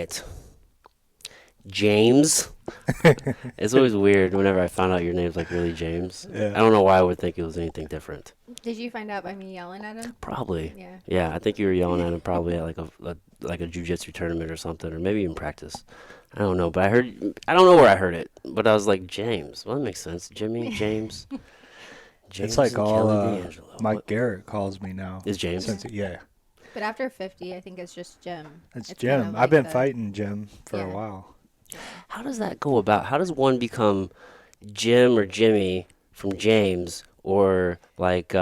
right. James. It's always weird whenever I found out your name's like really James. Yeah. I don't know why I would think it was anything different. Did you find out by me yelling at him? Probably. Yeah. Yeah, I think you were yelling at him probably at like a jujitsu tournament or something, or maybe even practice. I don't know, but I don't know where I heard it, but I was like, James. Well, that makes sense. Jimmy, James. James It's like and all Kelly D'Angelo. Mike What Garrett calls me now. is James? Yeah, But after 50, I think it's just Jim. it's It's Jim. kind of I've like been the- fighting Jim for a Yeah. while. How does that go about? How does one become Jim or Jimmy from James, or like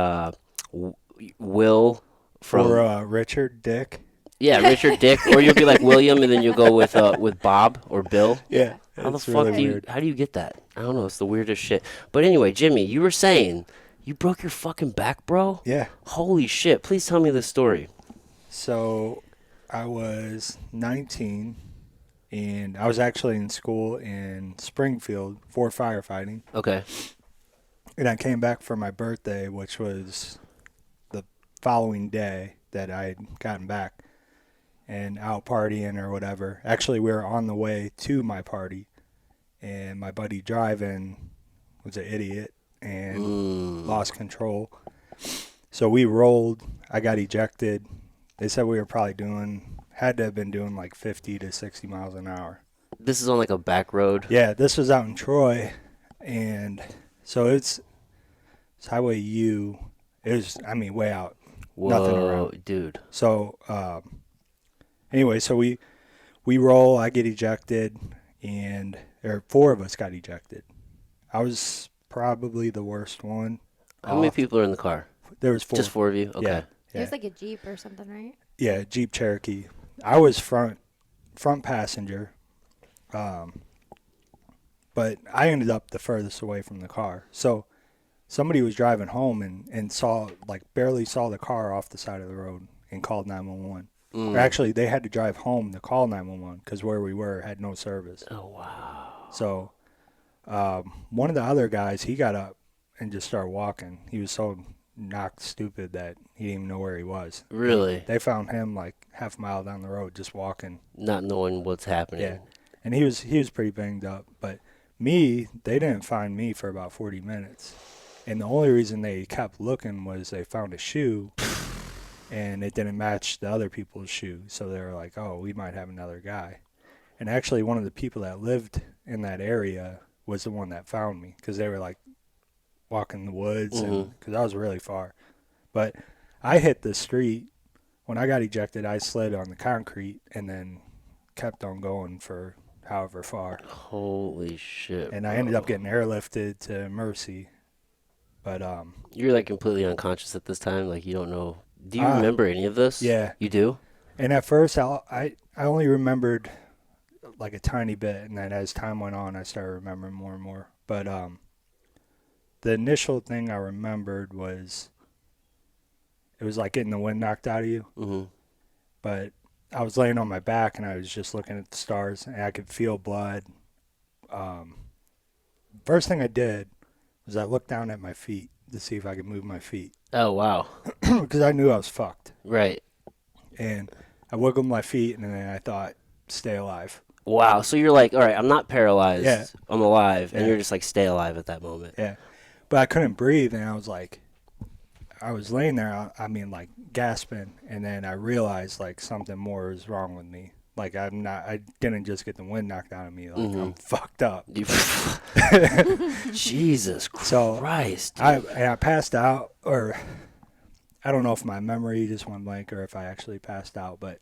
Will from Or Richard Dick. yeah, Richard Dick, or you'll be like William, and then you'll go with Bob or Bill. Yeah. How the it's fuck really do you? weird. How do you get that? I don't know. It's the weirdest shit. But anyway, Jimmy, you were saying you broke your fucking back, bro. Yeah. Holy shit! Please tell me this story. So I was 19, and I was actually in school in Springfield for firefighting. Okay. And I came back for my birthday, which was the following day that I had gotten back and out partying or whatever. Actually, we were on the way to my party, and my buddy driving was an idiot and lost control. So we rolled. I got ejected. They said we were probably had to have been doing like 50 to 60 miles an hour. This is on like a back road. Yeah, this was out in Troy, and so it's Highway U. It was, way out. Nothing Whoa, around. dude. So, anyway, so we roll. I get ejected, or four of us got ejected. I was probably the worst one. How many people are in the car? There was four. Just four of you. Okay. Yeah. It Yeah. was like a Jeep or something, right? Yeah, Jeep Cherokee. I was front passenger, but I ended up the furthest away from the car. So somebody was driving home and barely saw the car off the side of the road and called 911. Or actually, they had to drive home to call 911 because where we were had no service. Oh wow. So one of the other guys, he got up and just started walking. He was so knocked stupid that he didn't even know where he was. Really? They found him like half a mile down the road just walking. Not knowing what's happening. Yeah. And he was pretty banged up. But me, they didn't find me for about 40 minutes. And the only reason they kept looking was they found a shoe and it didn't match the other people's shoe. So they were like, oh, we might have another guy. And actually one of the people that lived in that area was the one that found me because they were like walking the woods because I was really far. But I hit the street. When I got ejected, I slid on the concrete and then kept on going for however far. Holy shit. And I ended up getting airlifted to Mercy. But You're like completely unconscious at this time. Like you don't know. Do you remember any of this? Yeah. You do? and at first I only remembered like a tiny bit, and then as time went on, I started remembering more and more. But the initial thing I remembered was it was like getting the wind knocked out of you. Mm-hmm. But I was laying on my back and I was just looking at the stars and I could feel blood. First thing I did was I looked down at my feet to see if I could move my feet Oh, wow. because I knew I was fucked. Right. And I wiggled my feet and then I thought, stay alive. Wow. So you're like, all right, I'm not paralyzed. Yeah. I'm alive. And Yeah. you're just like, stay alive at that moment. Yeah. But I couldn't breathe and I was like, I was laying there, I mean, like gasping. And then I realized like something more is wrong with me. Like I didn't just get the wind knocked out of me. Like I'm fucked up. Jesus So Christ. I passed out, or I don't know if my memory just went blank or if I actually passed out. But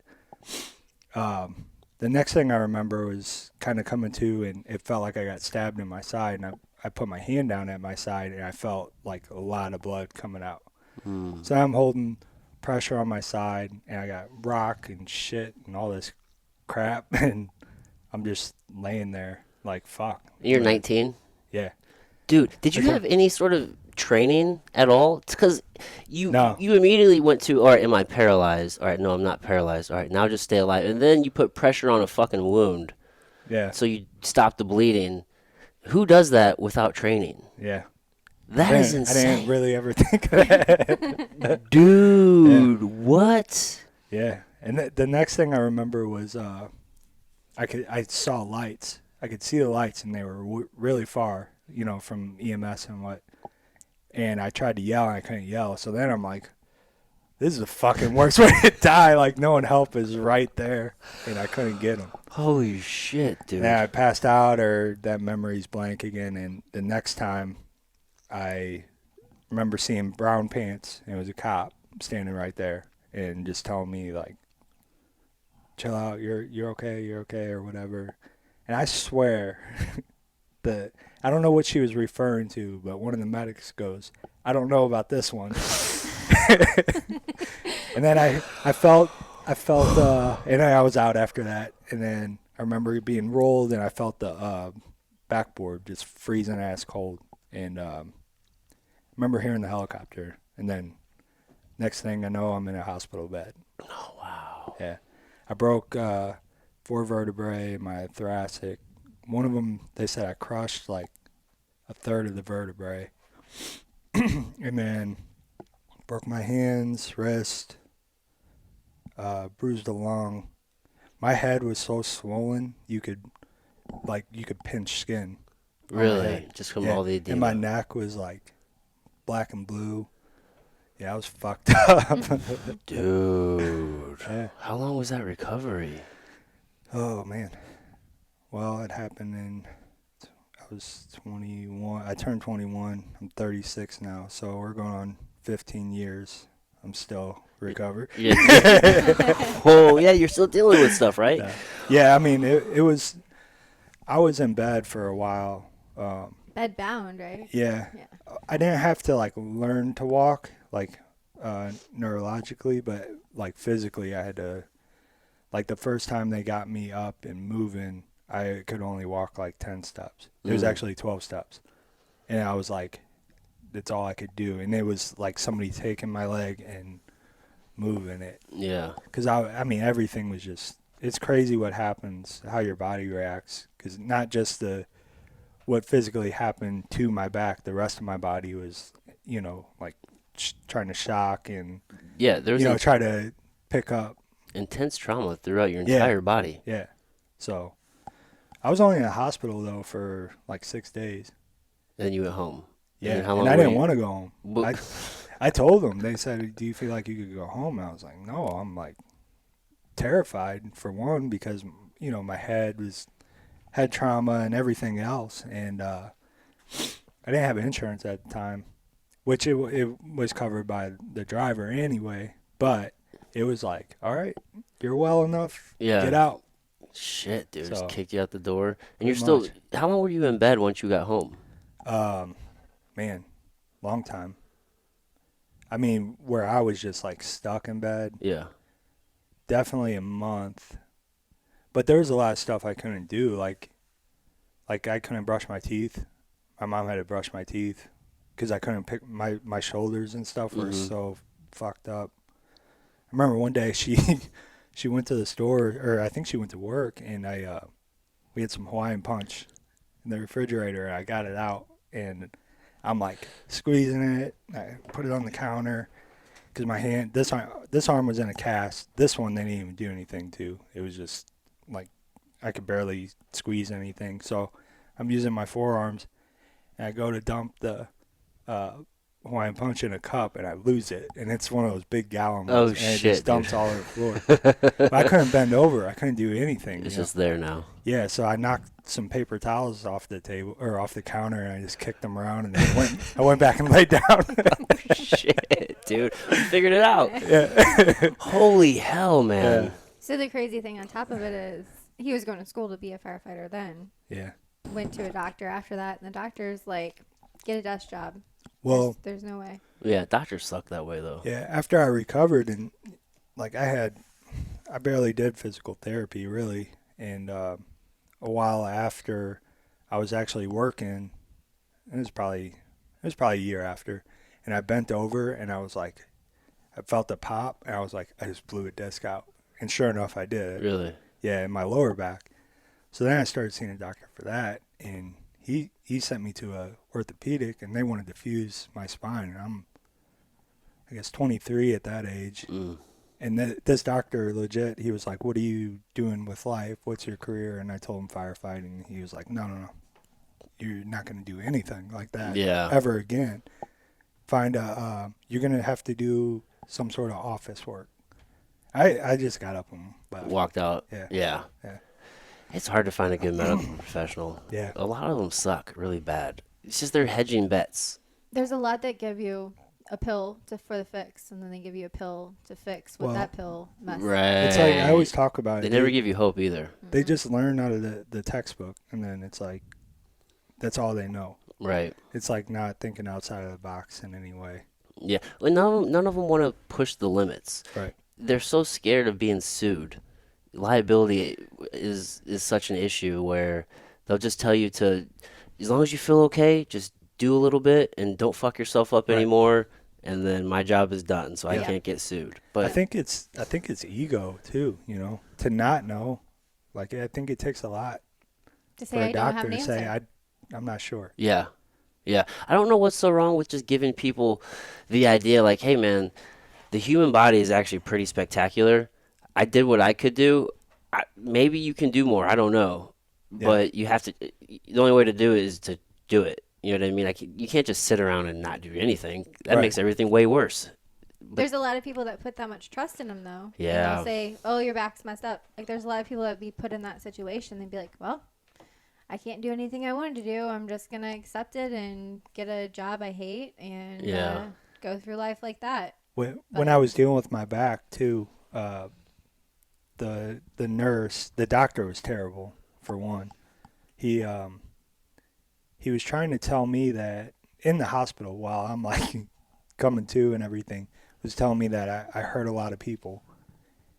the next thing I remember was kind of coming to, and it felt like I got stabbed in my side. And I put my hand down at my side, and I felt like a lot of blood coming out. So I'm holding pressure on my side, and I got rock and shit and all this crap, and I'm just laying there like, fuck. You're 19? Yeah. Dude, did you Okay. have any sort of training at all? Because No. you immediately went to, all right, am I paralyzed? All right, no, I'm not paralyzed. All right, now just stay alive. And then you put pressure on a fucking wound, Yeah. so you stop the bleeding. Who does that without training? Yeah. That is I insane. didn't really ever think of that. Dude, what? Yeah. And the next thing I remember was I saw lights. I could see the lights, and they were really far, from EMS and what. And I tried to yell, and I couldn't yell. So then I'm like, this is the fucking worst way to die. Like, no one help is right there, and I couldn't get him. Holy shit, dude. And I passed out, or that memory's blank again. And the next time, I remember seeing brown pants, and it was a cop standing right there, and just telling me like, chill out, you're okay, or whatever. And I swear that I don't know what she was referring to, but one of the medics goes, I don't know about this one. And then I felt and I was out after that. And then I remember being rolled, and I felt the backboard just freezing ass cold. And I remember hearing the helicopter. And then next thing I know, I'm in a hospital bed. Oh, wow. Yeah. I broke 4 vertebrae in my thoracic. One of them, they said I crushed like a third of the vertebrae. And then broke my hands, wrist, bruised a lung. My head was so swollen, you could pinch skin. on my Really? head. Just from Yeah. all the And my edema. neck was like black and blue. Yeah, I was fucked up. Dude. Yeah. How long was that recovery? Oh, man. Well, it happened I was 21. I turned 21. I'm 36 now. So we're going on 15 years. I'm still recovered. Yeah. Oh, yeah, you're still dealing with stuff, right? Yeah, I mean, it was, I was in bed for a while. Bed bound, right? Yeah. Yeah. I didn't have to, like, learn to walk, like, neurologically, but, like, physically I had to, like, the first time they got me up and moving, I could only walk, like, 10 steps. It was actually 12 steps. And I was like, that's all I could do. And it was like somebody taking my leg and moving it. Yeah. Because, I mean, everything was just, it's crazy what happens, how your body reacts. Because not just what physically happened to my back, the rest of my body was, like trying to shock and, Yeah, there's try to pick up. intense trauma throughout your Yeah. entire body. Yeah. So I was only in the hospital, though, for like 6 days. Then you went home. Yeah. And how And long I were didn't you- want to go home. Well- I told them, they said, do you feel like you could go home? And I was like, no, I'm like terrified for one, because, my head trauma and everything else. And I didn't have insurance at the time, which it was covered by the driver anyway. But it was like, all right, you're well enough. Yeah. Get out. Shit, dude. Just So, kicked you out the door. And you're pretty still, much. how long were you in bed once you got home? Man, long time. I mean, where I was just like stuck in bed, Yeah. definitely a month. But there was a lot of stuff I couldn't do. Like I couldn't brush my teeth. My mom had to brush my teeth because I couldn't pick my shoulders and stuff were so fucked up. I remember one day she went to the store, or I think she went to work, and we had some Hawaiian Punch in the refrigerator, and I got it out, and I'm like squeezing it. I put it on the counter because my hand, this arm was in a cast. This one they didn't even do anything to. It was just like I could barely squeeze anything. So I'm using my forearms, and I go to dump the Hawaiian Punch in a cup, and I lose it. And it's one of those big gallon ones. Oh, and shit, it just dumps dude. all over the floor. But I couldn't bend over. I couldn't do anything. It's you know? just there now. Yeah, so I knocked some paper towels off the table or off the counter, and I just kicked them around, and then I went back and laid down. Shit, dude. We figured it out. Yeah. Holy hell, man. Yeah. So the crazy thing on top of it is he was going to school to be a firefighter then. Yeah. Went to a doctor after that, and the doctor's like, get a desk job. Well, There's no way. Yeah, doctors suck that way, though. yeah, after I recovered, and like I barely did physical therapy really, and a while after I was actually working, it was probably a year after, and I bent over and I was like, I felt a pop, and I was like, I just blew a disc out, and sure enough, I did. Really? Yeah, in my lower back. So then I started seeing a doctor for that, and he sent me to a orthopedic, and they wanted to fuse my spine, and I'm, I guess, 23 at that age. And this doctor, legit, he was like, "What are you doing with life? What's your career?" And I told him firefighting. He was like, "No, no, no. You're not going to do anything like that Yeah. ever again. You're going to have to do some sort of office work." I just got up and left. Walked out. Yeah. Yeah. Yeah. It's hard to find a good medical professional. Yeah. A lot of them suck really bad. It's just they're hedging bets. There's a lot that give you a pill for the fix, and then they give you a pill to fix what Well, that pill messed. Right. It's like I always talk about They it. never give you hope either. They just learn out of the textbook, and then it's like that's all they know. Right. It's like not thinking outside of the box in any way. Yeah. Well, none of them want to push the limits. Right. They're so scared of being sued. Liability is such an issue where they'll just tell you to, as long as you feel okay, just do a little bit and don't fuck yourself up Right. anymore, and then my job is done, so I Yeah. can't get sued. I But think it's ego too. To not know. Like I think it takes a lot To for say a I don't have doctor an to answer. say I'm not sure. yeah, yeah. I don't know what's so wrong with just giving people the idea, like, hey, man, the human body is actually pretty spectacular. I did what I could do. Maybe you can do more. I don't know. Yeah. But you have to. The only way to do it is to do it. You know what I mean? Like you can't just sit around and not do anything. That Right. makes everything way worse. There's a lot of people that put that much trust in them, though. Yeah. And they'll say, "Oh, your back's messed up." Like, there's a lot of people that be put in that situation. They'd be like, "Well, I can't do anything I wanted to do. I'm just gonna accept it and get a job I hate and Yeah. go through life like that." When I was dealing with my back too, the doctor was terrible. For one, he was trying to tell me that in the hospital while I'm like coming to and everything, was telling me that I hurt a lot of people.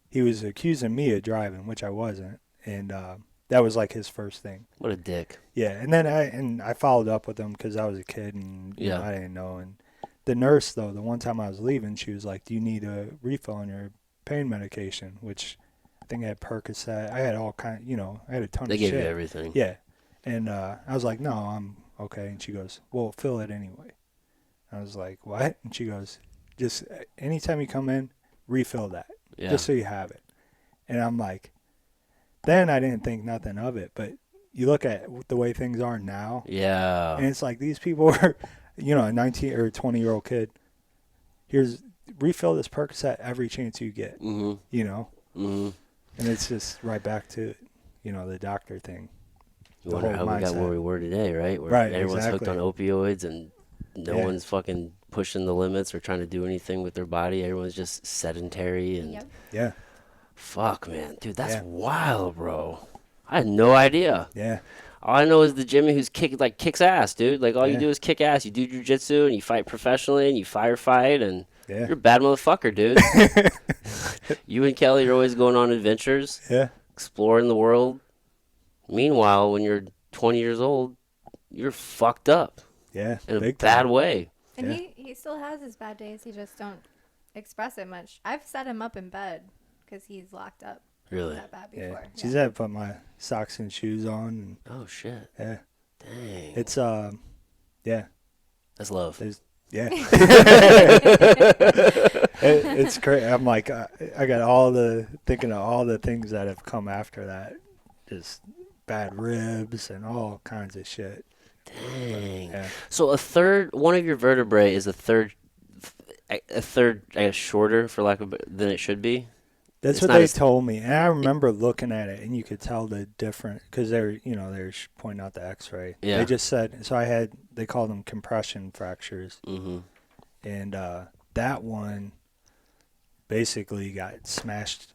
He was accusing me of driving, which I wasn't, and that was like his first thing. What a dick. Yeah, and then I followed up with him because I was a kid and you know, Yeah. I didn't know. And the nurse though, the one time I was leaving, she was like, "Do you need a refill on your pain medication?" Which I think I had Percocet. I had all kind, I had a ton They of gave shit. you everything. Yeah, and I was like, "No, I'm okay." And she goes, "Well, fill it anyway." I was like, "What?" And she goes, "Just anytime you come in, refill that, Yeah. just so you have it." And I'm like, then I didn't think nothing of it, but you look at the way things are now, Yeah. and it's like these people are, a 19 or 20-year-old kid. Here's refill this Percocet every chance you get, Mhm. Mhm. and it's just right back to, the doctor thing. You The wonder whole how we got mindset. where we were today, right? Where Right, everyone's hooked on exactly. opioids and no Yeah. one's fucking pushing the limits or trying to do anything with their body. Everyone's just sedentary and Yep. Yeah, fuck, man, dude, that's Yeah. wild, bro. I had no idea. yeah, All I know is the Jimmy who's kicks ass, dude. Like all you Yeah. do is kick ass. You do jujitsu and you fight professionally and you firefight and yeah, you're a bad motherfucker, dude. You and Kelly are always going on adventures, yeah, exploring the world. Meanwhile, when you're 20 years old, you're fucked up yeah. in a Big bad time. way. And Yeah. he still has his bad days. He just don't express it much. I've set him up in bed because he's locked up Really? that bad Yeah, before. she's had to put my socks and shoes on, Oh shit. and yeah, Dang. it's yeah, That's love. there's yeah. It's great. I'm like, I got thinking of all the things that have come after that, just bad ribs and all kinds of shit. Dang. Yeah, So one of your vertebrae is a third, I guess, shorter for lack of than it should be. that's It's what not they as- told me, and I remember looking at it, and you could tell the different because they're pointing out the X-ray. Yeah. They just said so. They called them compression fractures, Mm-hmm. and that one basically got smashed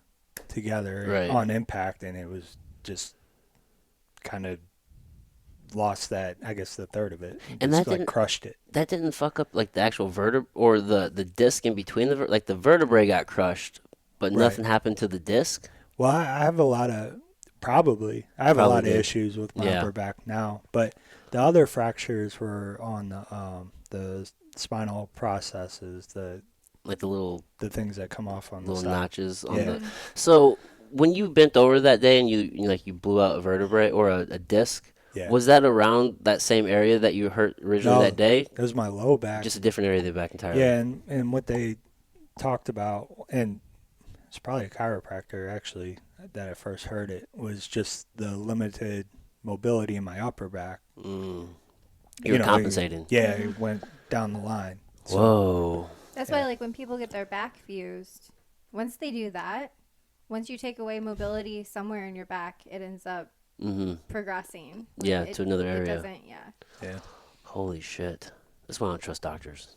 together Right. on impact, and it was just kind of lost that, I guess, the third of it. And Just, that like didn't- crushed it. That didn't fuck up like the actual vertebra or the disc in between like the vertebrae got crushed, but Right. nothing happened to the disc. Well, I have a lot of I have a Probably lot of did. issues with my Yeah. upper back now, but the other fractures were on the spinal processes, Like the the things that come off on the little side. notches on Yeah. the. So when you bent over that day and you blew out a vertebrae or a disc, Yeah. was that around that same area that you hurt originally No. that day? It was my low back. Just a different area of the back entirely. Yeah, and what they talked about, and it's probably a chiropractor actually that I first heard it, was just the limited mobility in my upper back. You You were know, compensating. Yeah, it went down the line. So, Whoa. That's Yeah. why, like, when people get their back fused, once they do that, once you take away mobility somewhere in your back, it ends up progressing. Like, Yeah, to another It area. doesn't, yeah. yeah. Holy shit. That's why I don't trust doctors.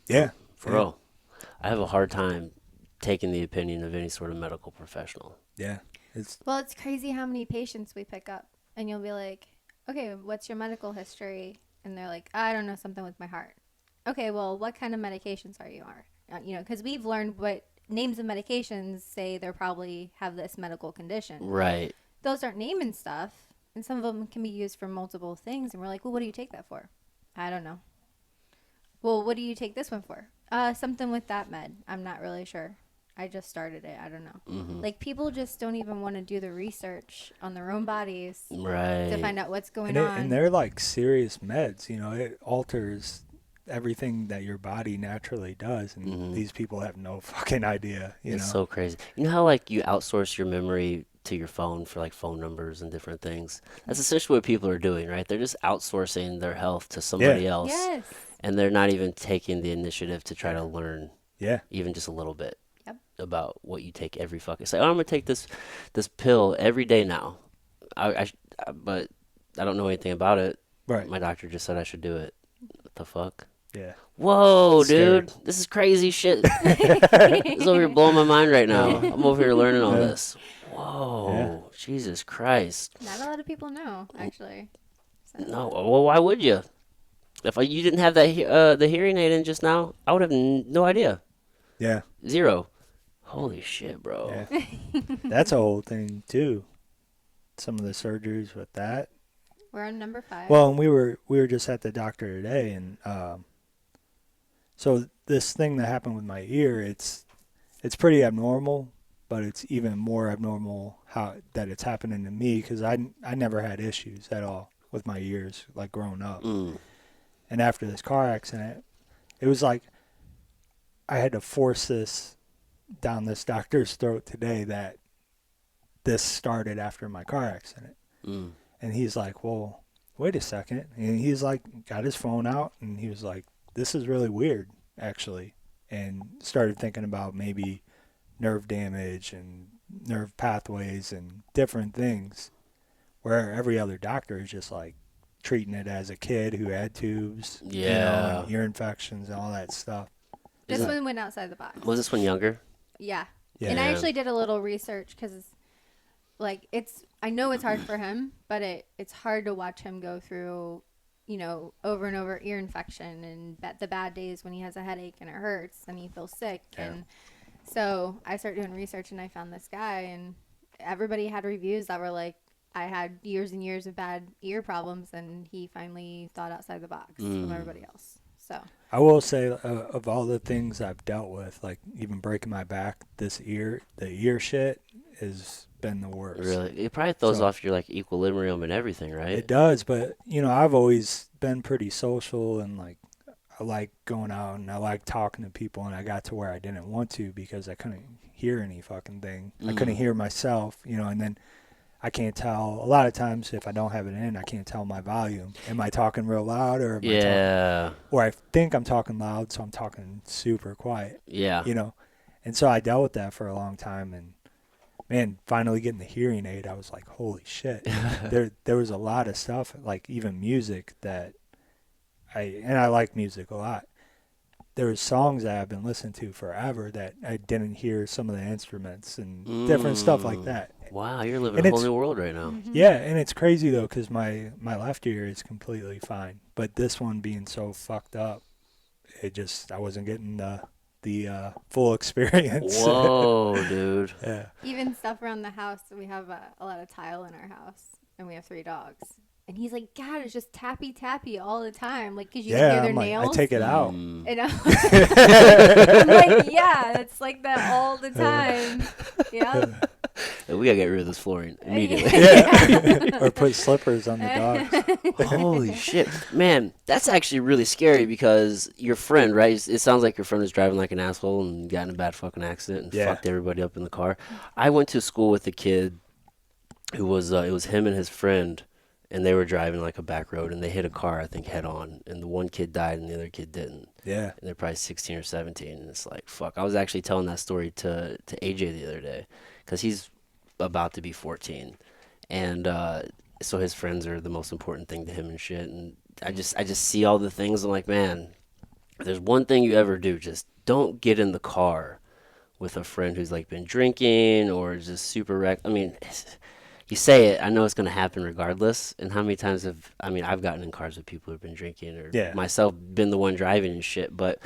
Yeah. For Yeah. real. I have a hard time taking the opinion of any sort of medical professional. Yeah. It's Well, it's crazy how many patients we pick up, and you'll be like, okay, what's your medical history? And they're like, I don't know, something with my heart. Okay, well, what kind of medications are you on? You know, because we've learned what names of medications say they probably have this medical condition. Right. Those aren't naming stuff, and some of them can be used for multiple things. And we're like, well, what do you take that for? I don't know. Well, what do you take this one for? Something with that med. I'm not really sure. I just started it. I don't know. Like, people just don't even want to do the research on their own bodies Right. to find out what's going and, on. and they're like serious meds. You know, it alters everything that your body naturally does, and these people have no fucking idea. You It's know. so crazy. You know how like you outsource your memory to your phone for like phone numbers and different things? That's essentially what people are doing, right? They're just outsourcing their health to somebody else. Yes. And they're not even taking the initiative to try to learn Yeah. even just a little bit Yep. about what you take every fucking. It's like, oh, I'm gonna take this pill every day now. But I don't know anything about it. Right. My doctor just said I should do it. What the fuck? Yeah. Whoa, Scary. dude, this is crazy shit. This is over here blowing my mind right now. I'm over here learning all this. Whoa, Jesus Christ. Not a lot of people know, actually. So. No, well, why would you? If you didn't have that the hearing aid in just now, I would have no idea. Yeah. Zero. Holy shit, bro. Yeah. That's a whole thing too. Some of the surgeries with that. We're on number 5. Well, and we were just at the doctor today, and so this thing that happened with my ear, it's pretty abnormal, but it's even more abnormal how that it's happening to me, because I never had issues at all with my ears like growing up. And after this car accident, it was like I had to force this down this doctor's throat today that this started after my car accident. And he's like, well, wait a second. And he's like, got his phone out, and he was like, this is really weird, actually. And started thinking about maybe nerve damage and nerve pathways and different things, where every other doctor is just like treating it as a kid who had tubes, Yeah. you know, and ear infections and all that stuff. This one went outside the box. Was this one younger? Yeah. Yeah. And I actually did a little research because, like, I know it's hard for him, but it's hard to watch him go through, you know, over and over ear infection and the bad days when he has a headache and it hurts and he feels sick. Yeah. And so I started doing research and I found this guy, and everybody had reviews that were like, I had years and years of bad ear problems, and he finally thought outside the box from everybody else. So I will say, of all the things I've dealt with, like even breaking my back, the ear shit has been the worst. Really? It probably throws So- off your like equilibrium and everything, right? It does, but you know, I've always been pretty social, and like I like going out and I like talking to people, and I got to where I didn't want to because I couldn't hear any fucking thing. I couldn't hear myself, you know, and then I can't tell. A lot of times, if I don't have it in, I can't tell my volume. Am I talking real loud, or am I talking, Yeah. or I think I'm talking loud, so I'm talking super quiet, Yeah. you know? And so I dealt with that for a long time, and man, finally getting the hearing aid, I was like, holy shit. There was a lot of stuff, like even music that I like music a lot. There was songs that I've been listening to forever that I didn't hear some of the instruments and different stuff like that. Wow, you're living And a whole it's- new world right now. Yeah, and it's crazy though, because my left ear is completely fine, but this one being so fucked up, I wasn't getting the full experience. Whoa, dude. Yeah. even stuff around the house, we have a lot of tile in our house, and we have 3 dogs. And he's like, God, it's just tappy tappy all the time. Like, because you can hear Yeah, their I'm like, nails. I take it out. And I'm like, yeah, it's like that all the time. Yeah. We gotta get rid of this flooring immediately. Yeah. Or put slippers on the dogs. Holy shit, man, that's actually really scary because your friend, right? It sounds like your friend was driving like an asshole and got in a bad fucking accident and Yeah. fucked everybody up in the car. I went to school with a kid who was it was him and his friend, and they were driving like a back road and they hit a car, I think, head on, and the one kid died and the other kid didn't. Yeah. And they're probably 16 or 17, and it's like, fuck. I was actually telling that story to AJ the other day because he's about to be 14, and so his friends are the most important thing to him and shit. And I just see all the things. I'm like, man, if there's one thing you ever do, just don't get in the car with a friend who's like been drinking or just super I mean, you say it, I know it's gonna happen regardless. And how many times I've gotten in cars with people who've been drinking or Yeah. myself been the one driving and shit. But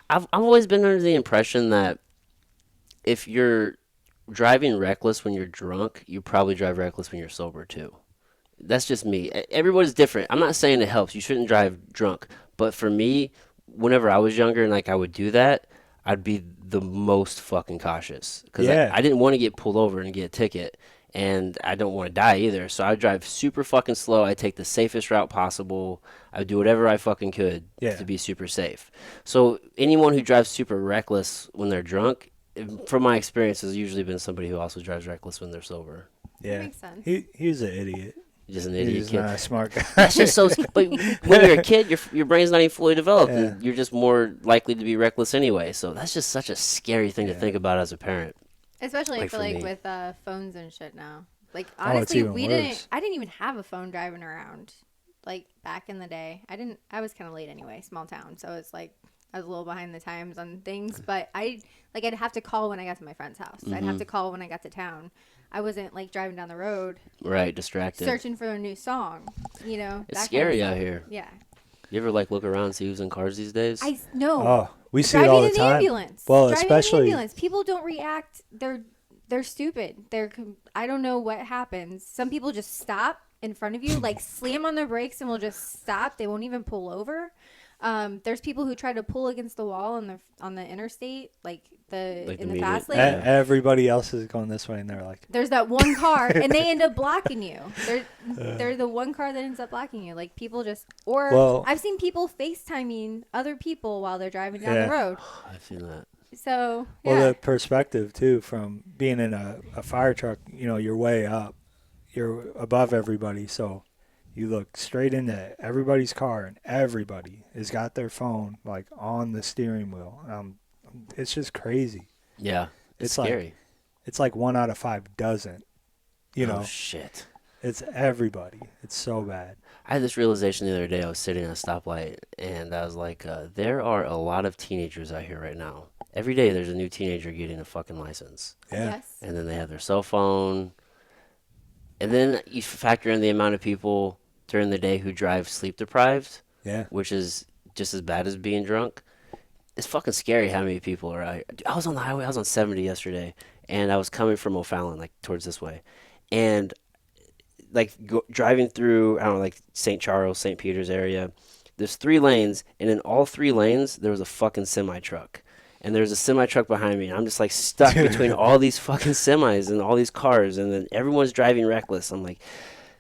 I've always been under the impression that if you're driving reckless when you're drunk, you probably drive reckless when you're sober too. That's just me. Everybody's different. I'm not saying it helps. You shouldn't drive drunk. But for me, whenever I was younger and like I would do that, I'd be the most fucking cautious because Yeah. I didn't want to get pulled over and get a ticket, and I don't want to die either. So I drive super fucking slow. I take the safest route possible. I would do whatever I fucking could Yeah. to be super safe. So anyone who drives super reckless when they're drunk, from my experience, has usually been somebody who also drives reckless when they're sober. Yeah. makes sense. He's an idiot. Just an idiot He's kid. not a smart guy. That's just so. But when you're a kid, your brain's not even fully developed, Yeah. and you're just more likely to be reckless anyway. So that's just such a scary thing to Yeah. think about as a parent. Especially I Like feel for like me. with phones and shit now. Like it's honestly, even worse. I didn't even have a phone driving around. Like back in the day, I was kind of late anyway, small town, so it's like I was a little behind the times on things. But I'd have to call when I got to my friend's house. I'd have to call when I got to town. I wasn't like driving down the road Right, distracted. searching for a new song. You know, It's that scary kind of out stuff. here. Yeah, You ever like look around and see who's in cars these days? I know. Oh, we see it Driving all the an time. ambulance. Well, Driving especially an ambulance. People don't react. They're stupid. I don't know what happens. Some people just stop in front of you, like slam on their brakes, and will just stop. They won't even pull over. There's people who try to pull against the wall on the interstate, like in the median- fast E- lane. Everybody else is going this way, and they're like, There's that one car, and they end up blocking you. They're the one car that ends up blocking you. Like people just, or Well- I've seen people FaceTiming other people while they're driving down Yeah. the road. I've seen that. So well, yeah. the perspective too from being in a fire truck, you're way up, you're above everybody, so you look straight into everybody's car, and everybody has got their phone like on the steering wheel. It's just crazy. Yeah, it's It's like- scary. It's like 1 out of 5 doesn't. Oh shit. It's everybody. It's so bad. I had this realization the other day. I was sitting at a stoplight, and I was like, there are a lot of teenagers out here right now. Every day there's a new teenager getting a fucking license. Yeah. Yes. And then they have their cell phone. And then you factor in the amount of people during the day who drive sleep deprived, Yeah. which is just as bad as being drunk. It's fucking scary how many people are out here. Dude, I was on the highway. I was on 70 yesterday, and I was coming from O'Fallon, like towards this way. And like driving through, I don't know, like St. Charles, St. Peter's area. There's 3 lanes, and in all 3 lanes, there was a fucking semi-truck. And there's a semi-truck behind me, and I'm just like stuck between all these fucking semis and all these cars, and then everyone's driving reckless. I'm like,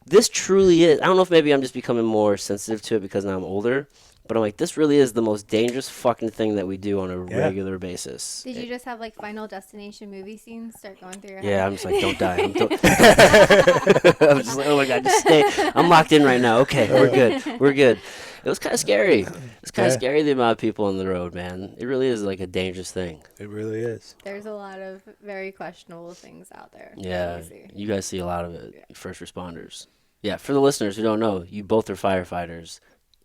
this truly is, I don't know if maybe I'm just becoming more sensitive to it because now I'm older, but I'm like, this really is the most dangerous fucking thing that we do on a regular basis. Did you just have like Final Destination movie scenes start going through your Yeah, head? I'm just like, don't die. I'm just like, oh my God, just stay. I'm locked in right now. Okay, we're good. We're good. It was kind of scary. It's kind of scary, the amount of people on the road, man. It really is like a dangerous thing. It really is. There's a lot of very questionable things out there. that Yeah, we see. you guys see a lot of it, first responders. Yeah, for the listeners who don't know, you both are firefighters.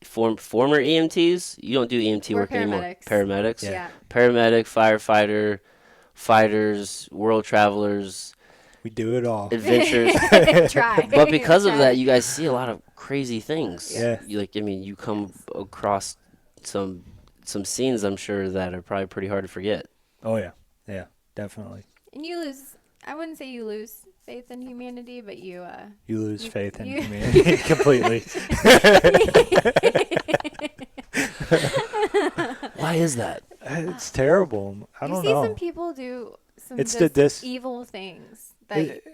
Former EMTs? You don't do EMT We're work anymore. paramedics. Paramedics? Yeah. Paramedic, firefighter, fighters, world travelers, We do it all. adventures. Try. But because of Try. that, you guys see a lot of crazy things. Yeah. You come across some scenes, I'm sure, that are probably pretty hard to forget. Oh yeah. Yeah, definitely. And you lose. I wouldn't say you lose faith in humanity, but you. You lose faith in you- humanity completely. Why is that? It's terrible. I You don't see know. some people do some It's just the evil things that It-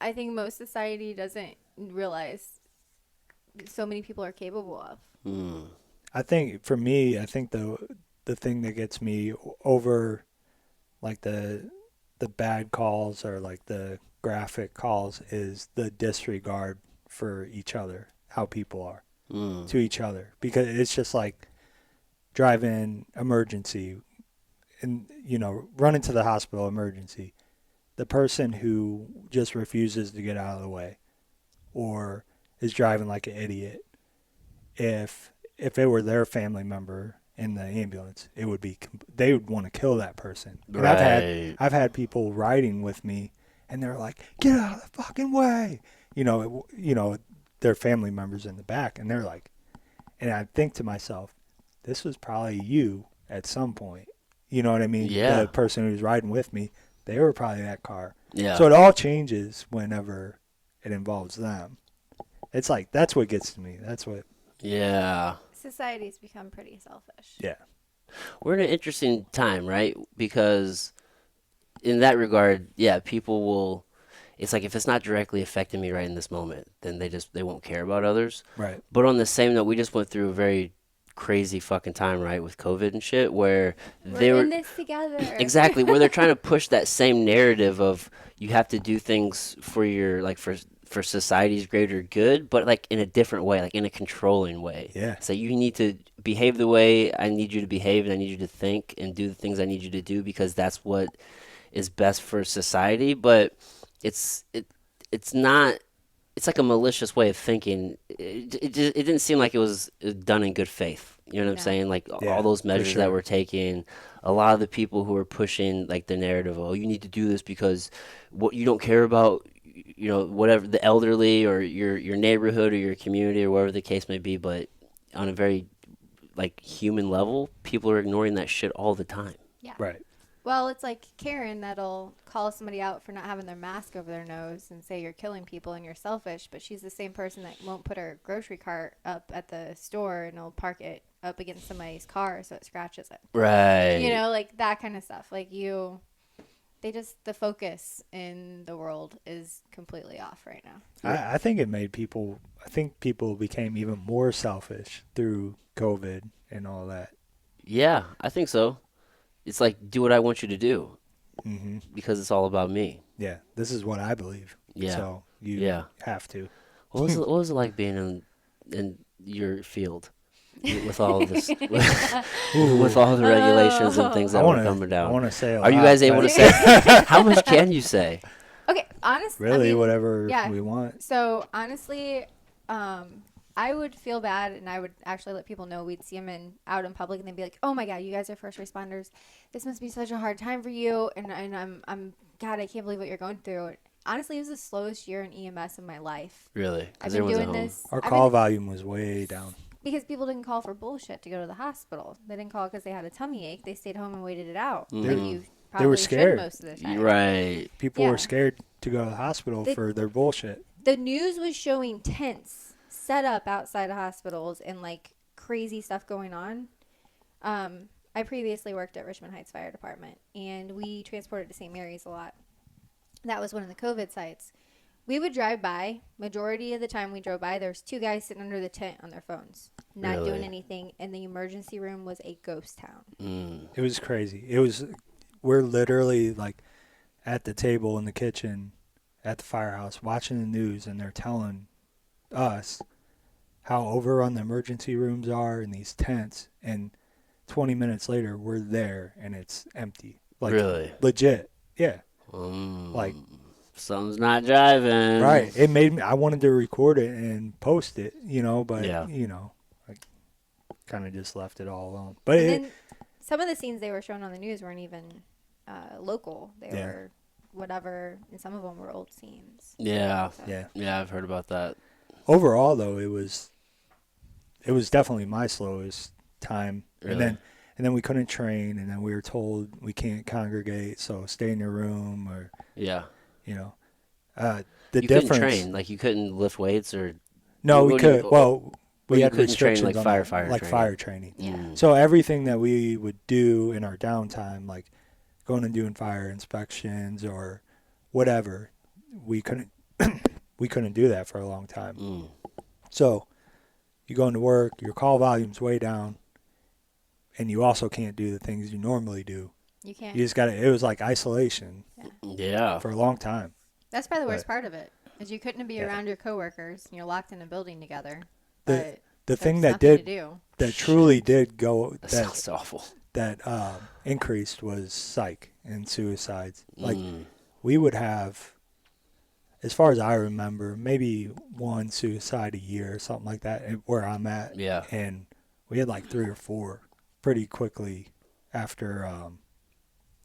I think most society doesn't realize so many people are capable of. Mm. I think for me, I think the thing that gets me over like the bad calls or like the graphic calls is the disregard for each other, how people are Mm. to each other, because it's just like drive-in emergency and run into the hospital emergency. The person who just refuses to get out of the way or is driving like an idiot, if it were their family member in the ambulance, it would be they would want to kill that person. And Right. I've had people riding with me, and they're like, "Get out of the fucking way!" Their family members in the back, and they're like, and I think to myself, this was probably you at some point. You know what I mean? Yeah. The person who's riding with me, they were probably that car. Yeah. So it all changes whenever it involves them. It's like that's what gets to me. That's what. Yeah. Society's become pretty selfish. Yeah. We're in an interesting time, right? Because in that regard, yeah, people will. It's like if it's not directly affecting me right in this moment, then they won't care about others. Right. But on the same note, we just went through a very crazy fucking time, right, with COVID and shit, where they We're were in this together. exactly where they're trying to push that same narrative of you have to do things for your like for society's greater good, but like in a different way, like in a controlling way. Yeah. So you need to behave the way I need you to behave, and I need you to think and do the things I need you to do because that's what is best for society. But it's not. It's like a malicious way of thinking. It didn't seem like it was done in good faith. You know what I'm No. saying? Like Yeah, all those for measures sure. that were taken, a lot of the people who were pushing like the narrative, oh, you need to do this because what you don't care about, whatever the elderly or your neighborhood or your community or whatever the case may be. But on a very like human level, people are ignoring that shit all the time. Yeah. Right. Well, it's like Karen that'll call somebody out for not having their mask over their nose and say you're killing people and you're selfish, but she's the same person that won't put her grocery cart up at the store and will park it up against somebody's car so it scratches it. Right. Like that kind of stuff. Like the focus in the world is completely off right now. I think it made people. I think people became even more selfish through COVID and all that. Yeah, I think so. It's like do what I want you to do Hmm. because it's all about me. Yeah. This is what I believe. Yeah. So you Yeah. have to. What was it like being in your field with all of this, with all the regulations and things that were coming I down? want to say. Are you guys able to say? How much can you say? Okay, honestly. Really, whatever yeah. we want. So honestly, I would feel bad, and I would actually let people know we'd see them out in public, and they'd be like, "Oh my God, you guys are first responders. This must be such a hard time for you." And I'm God, I can't believe what you're going through. Honestly, it was the slowest year in EMS of my life. Really? I've Because been everyone's at doing home. this. Our I've call been- volume was way down. because people didn't call for bullshit to go to the hospital. They didn't call because they had a tummy ache. They stayed home and waited it out. Mhm. Like you probably were should scared. most of the time. Right. People Yeah. were scared to go to the hospital for their bullshit. The news was showing tents set up outside of hospitals and like crazy stuff going on. I previously worked at Richmond Heights Fire Department, and we transported to St. Mary's a lot. That was one of the COVID sites. We would drive by. Majority of the time we drove by, there was two guys sitting under the tent on their phones, not doing Really? anything, and the emergency room was a ghost town. Mm. It was crazy. We're literally like at the table in the kitchen at the firehouse watching the news, and they're telling us how overrun the emergency rooms are in these tents, and 20 minutes later we're there and it's empty. Like Really? legit. Yeah. Like something's not driving. right. It made me I wanted to record it and post it, but Yeah. I kind of just left it all alone. But And then some of the scenes they were showing on the news weren't even local. They Yeah. were whatever, and some of them were old scenes. Yeah. So- yeah. Yeah, I've heard about that. Overall though, it was definitely my slowest time. Really? And then we couldn't train, and then we were told we can't congregate, so stay in your room, or Yeah. the You difference. couldn't train, like you couldn't lift weights or. No, What we do you- could. Well, we you had couldn't train, restrictions like, on firefighter like training. fire training. Yeah. Mm. So everything that we would do in our downtime, like going and doing fire inspections or whatever, we couldn't we couldn't do that for a long time. Mm. So you go into work, your call volume's way down, and you also can't do the things you normally do. You can't. You just got to, it was like isolation Yeah. for a long time. That's probably the worst But- part of it, is you couldn't be Yeah. around your coworkers and you're locked in a building together. The- But The thing there's that nothing did, to do. that truly did go, That that sounds awful. increased was psych and suicides. Like Mm. we would have, as far as I remember, maybe one suicide a year or something like that where I'm at. Yeah. And we had like 3 or 4 pretty quickly after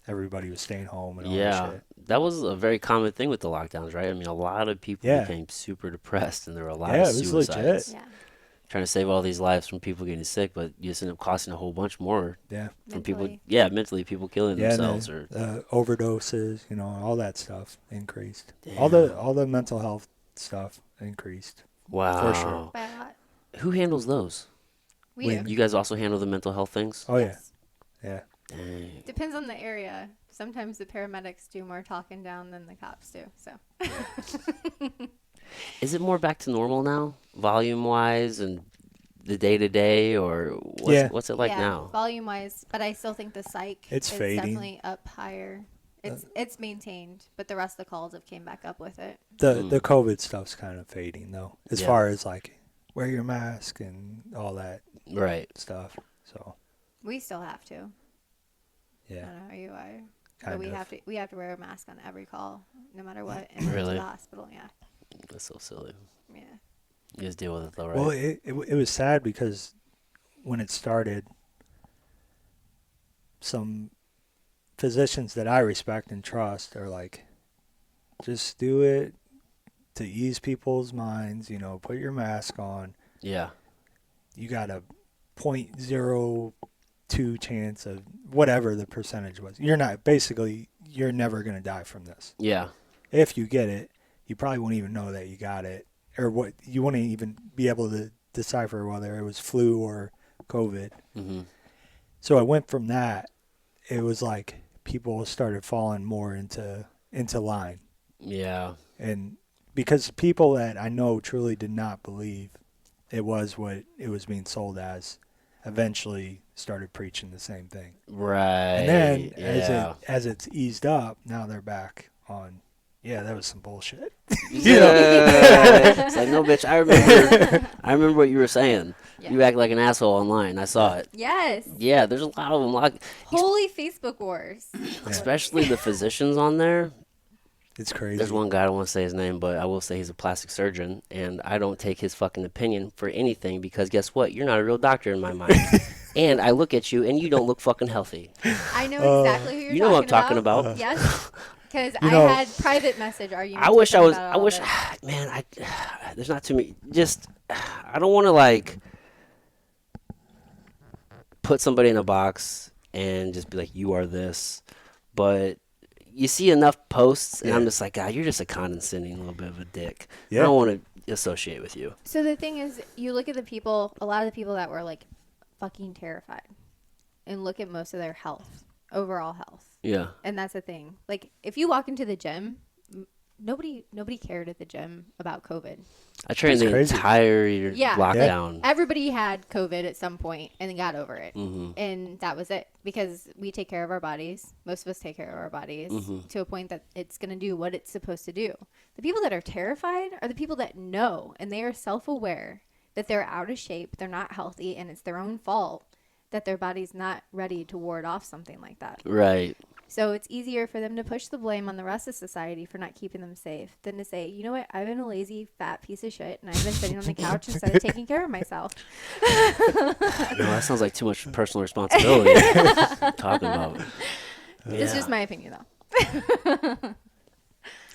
everybody was staying home and all that Yeah. shit. That was a very common thing with the lockdowns, right? I mean, a lot of people Yeah. became super depressed, and there were a lot Yeah, of it was legit. suicides. Yeah. Trying to save all these lives from people getting sick, but you just end up costing a whole bunch more Yeah. from people. Mentally. Yeah, mentally, people killing Yeah, and themselves or overdoses, all that stuff increased. Damn. All the mental health stuff increased. wow. sure. By a lot. Who handles those? We Wait, do. You guys also handle the mental health things? Oh Yes. yeah. Dang. Depends on the area. Sometimes the paramedics do more talking down than the cops do. So Is it more back to normal now, volume wise, and the day to day, or Yeah. what's it like yeah, now? volume wise, but I still think the psych It's is fading. definitely up higher. It's maintained, but the rest of the calls have came back up with it. The COVID stuff's kind of fading though, as Yeah. far as like wear your mask and all that Right. stuff. So We still have to. I yeah, don't know how you are. kind But we of. have to wear a mask on every call, no matter what, and Really? to the hospital. Yeah, That's so silly. yeah. You just deal with it though, right? Well, it was sad because when it started, some physicians that I respect and trust are like, just do it to ease people's minds. Put your mask on. yeah. You got a 0.02 chance of whatever the percentage was. You're never going to die from this. Yeah. If you get it, you probably won't even know that you got it, or what you wouldn't even be able to decipher whether it was flu or COVID. Mm-hmm. So I went from that. It was like people started falling more into line, Yeah. and because people that I know truly did not believe it was what it was being sold as, eventually started preaching the same thing. Right. And then yeah. as it's eased up, now they're back on. Yeah, that was some bullshit. Yeah. It's like, no, bitch. I remember what you were saying. Yeah. You act like an asshole online. I saw it. Yes. Yeah, there's a lot of them. Holy Facebook wars. Especially the physicians on there. It's crazy. There's one guy, I don't want to say his name, but I will say he's a plastic surgeon, and I don't take his fucking opinion for anything because guess what? You're not a real doctor in my mind. And I look at you, and you don't look fucking healthy. I know exactly who you're You know what I'm talking about. Yes. Because You I know- had private message arguments. I wish with I him was. about I all wish, of it. man. There's not too many. Just, I don't want to like put somebody in a box and just be like, you are this. But you see enough posts, and I'm Yeah. just like, God, you're just a condescending little bit of a dick. Yeah. I don't want to associate with you. So the thing is, you look at the people, a lot of the people that were like fucking terrified, and look at most of their health, overall health. Yeah. And that's the thing. Like, if you walk into the gym, nobody cared at the gym about COVID. I trained That's the crazy. entire Yeah. lockdown. Everybody had COVID at some point and then got over it. Mm-hmm. And that was it, because we take care of our bodies. Most of us take care of our bodies to a point that it's going to do what it's supposed to do. The people that are terrified are the people that know, and they are self-aware that they're out of shape, they're not healthy, and it's their own fault that their body's not ready to ward off something like that. Right. So it's easier for them to push the blame on the rest of society for not keeping them safe than to say, you know what, I've been a lazy, fat piece of shit, and I've been sitting on the couch instead of taking care of myself. No, that sounds like too much personal responsibility. Talking about. It's Yeah. just my opinion, though.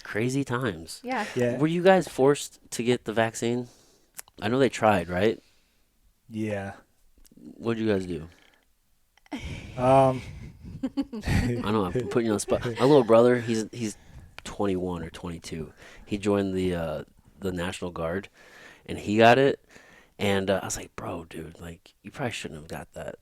Crazy times. Yeah. Yeah. Were you guys forced to get the vaccine? I know they tried, right? Yeah. What did you guys do? I I know I'm putting you on the spot. My little brother, he's 21 or 22. He joined the National Guard, and he got it. And I was like, bro, dude, like you probably shouldn't have got that.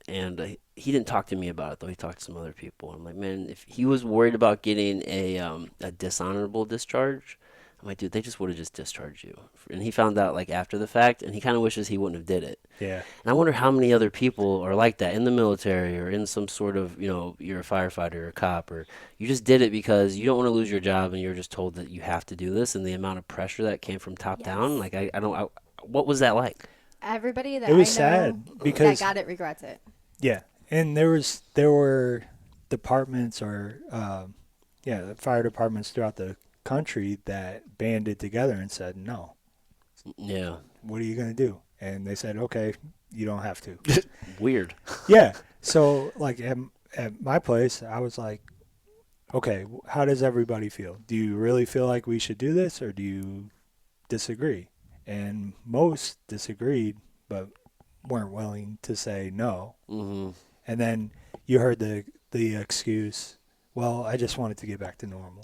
And he didn't talk to me about it though. He talked to some other people. I'm like, man, if he was worried about getting a dishonorable discharge, I'm like, dude, they just would have just discharged you. And he found out like after the fact, and he kind of wishes he wouldn't have did it. Yeah. And I wonder how many other people are like that in the military or in some sort of, you're a firefighter or a cop, or you just did it because you don't want to lose your job and you're just told that you have to do this, and the amount of pressure that came from top down. Yes. Like, I don't, what was that like? Everybody that It was I know sad that because got it regrets it. yeah, and there were departments or the fire departments throughout the country that banded together and said, no, Yeah. what are you going to do? And they said, okay, you don't have to. Weird. Yeah. So like at my place, I was like, okay, how does everybody feel? Do you really feel like we should do this, or do you disagree? And most disagreed, but weren't willing to say no. Mm-hmm. And then you heard the excuse, well, I just wanted to get back to normal,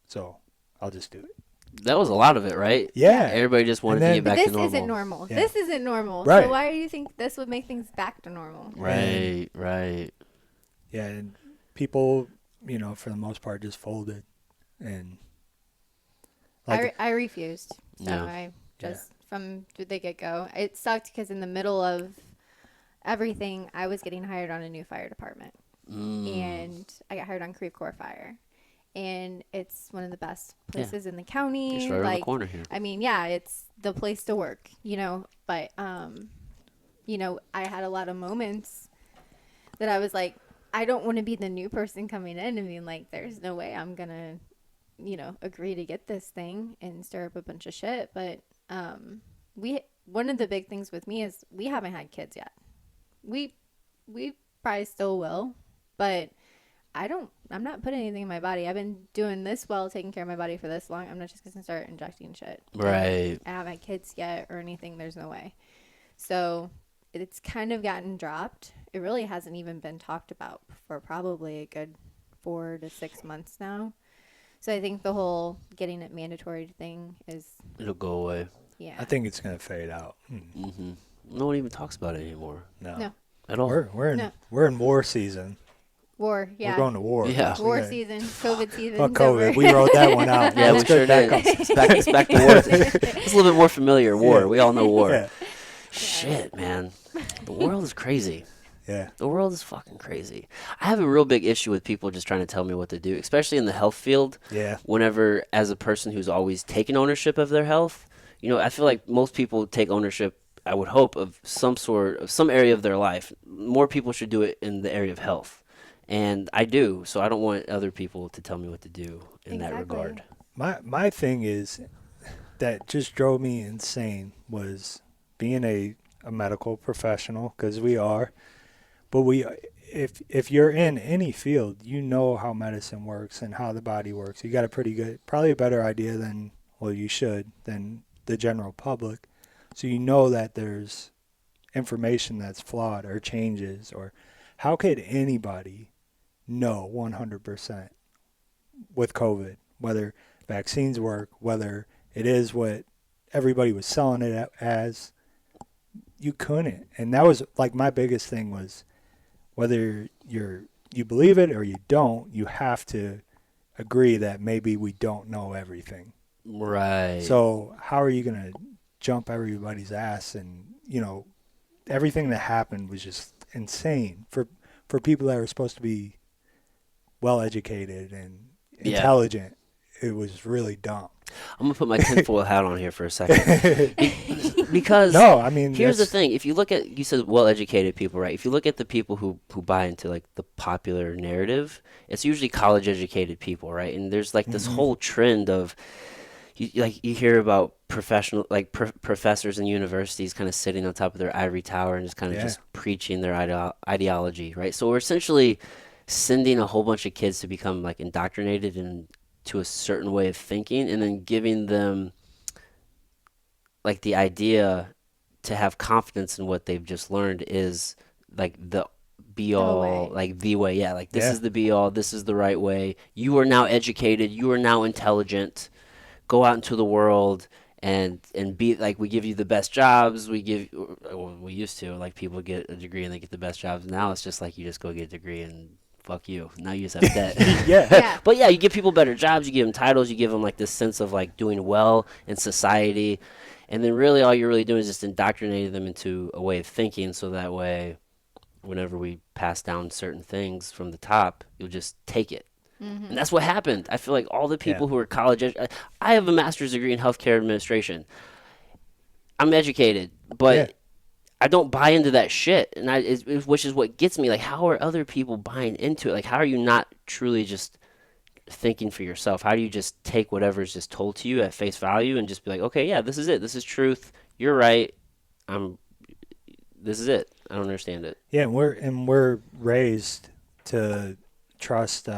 so I'll just do it. That was a lot of it, right? Yeah. Everybody just wanted And to then- get But back this to normal. isn't normal. Yeah. This isn't normal. Right. So why do you think this would make things back to normal? Right, right. Yeah, and people, for the most part, just folded. And I refused. So Yeah. I just, from the get-go, it sucked because in the middle of everything, I was getting hired on a new fire department. And I got hired on Creve Coeur Fire. And it's one of the best places in the county. Just right around the corner here. I mean, yeah, it's the place to work, but, I had a lot of moments that I was like, I don't want to be the new person coming in and being like, there's no way I'm going to, agree to get this thing and stir up a bunch of shit. But, one of the big things with me is we haven't had kids yet. We probably still will, but I'm not putting anything in my body. I've been doing this well, taking care of my body for this long. I'm not just going to start injecting shit. Right. I haven't had kids yet or anything. There's no way. So it's kind of gotten dropped. It really hasn't even been talked about for probably a good 4 to 6 months now. So I think the whole getting it mandatory thing is, It'll go away. yeah. I think it's going to fade out. Mm-hmm. No one even talks about it anymore. No. At all. We're in war season. War, yeah. We're going to war. Yeah. War Yeah. season, COVID season. Fuck COVID. We wrote that one out. Yeah, we Let's sure go back did. up. It's back to war. It's a little bit more familiar. War. Yeah. We all know war. Yeah. Shit, man. The world is crazy. Yeah. The world is fucking crazy. I have a real big issue with people just trying to tell me what to do, especially in the health field. Yeah. Whenever, as a person who's always taken ownership of their health, I feel like most people take ownership, I would hope, of some area of their life. More people should do it in the area of health. And I do, so I don't want other people to tell me what to do in that Exactly. regard. My thing is that just drove me insane was being a medical professional, because we are, but if you're in any field, you know how medicine works and how the body works. You got a probably a better idea than the general public. So you know that there's information that's flawed or changes, or how could anybody know 100% with COVID, whether vaccines work, whether it is what everybody was selling it as? You couldn't. And that was like my biggest thing was whether you believe it or you don't, you have to agree that maybe we don't know everything. Right. So how are you going to jump everybody's ass? And, everything that happened was just insane for people that were supposed to be well-educated and intelligent. It was really dumb. I'm going to put my tinfoil hat on here for a second. Because No, I mean, here's the thing. If you look at, you said well-educated people, right? If you look at the people who buy into like the popular narrative, it's usually college-educated people, right? And there's like this whole trend of, you hear about professional, like professors in universities kind of sitting on top of their ivory tower and just kind of just preaching their ideology, right? So we're essentially sending a whole bunch of kids to become like indoctrinated into a certain way of thinking, and then giving them like the idea to have confidence in what they've just learned is like the be all, like the way. Yeah, like this is the be all, this is the right way. You are now educated, you are now intelligent. Go out into the world and be like, we give you the best jobs. We used to, like, people get a degree and they get the best jobs. Now it's just like you just go get a degree and fuck you. Now you just have debt. Yeah. Yeah. But yeah, you give people better jobs, you give them titles, you give them like this sense of like doing well in society, and then really all you're really doing is just indoctrinating them into a way of thinking, so that way, whenever we pass down certain things from the top, you'll just take it. And that's what happened. I feel like all the people who are I have a master's degree in healthcare administration. I'm educated, but Yeah. I don't buy into that shit, and which is what gets me. Like, how are other people buying into it? Like, how are you not truly just thinking for yourself? How do you just take whatever is just told to you at face value and just be like, okay, yeah, this is it. This is truth. You're right. I'm. This is it. I don't understand it. Yeah, we're raised to trust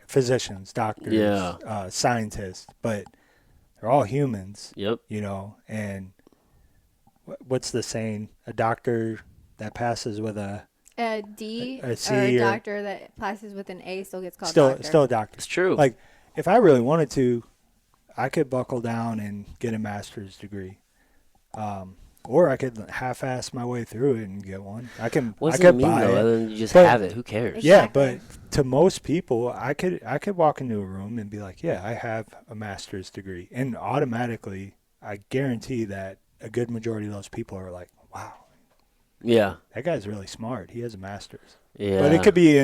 physicians, doctors, Yeah. scientists, but they're all humans, Yep. you know. And what's the saying? A doctor that passes with a D a C or a or- doctor that passes with an A still gets called still doctor. still a doctor. It's true. Like, if I really wanted to, I could buckle down and get a master's degree. Or I could half-ass my way through it and get one. what I does it could mean buy though? it. Other than you just But- have it. Who cares? Yeah, Exactly. but to most people, I could walk into a room and be like, yeah, I have a master's degree. And automatically, I guarantee that a good majority of those people are like, wow, Yeah. that guy's really smart. He has a master's. Yeah. But it could be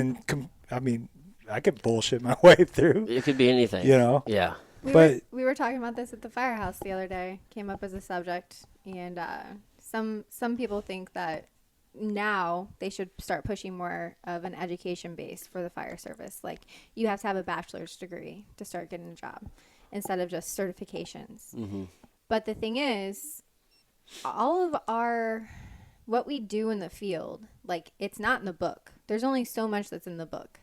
I could bullshit my way through, It could be anything. you know? Yeah. But- We were talking about this at the firehouse the other day. Came up as a subject, and some people think that now they should start pushing more of an education base for the fire service. Like, you have to have a bachelor's degree to start getting a job instead of just certifications. Mm-hmm. But the thing is, all of what we do in the field, like, it's not in the book. There's only so much that's in the book.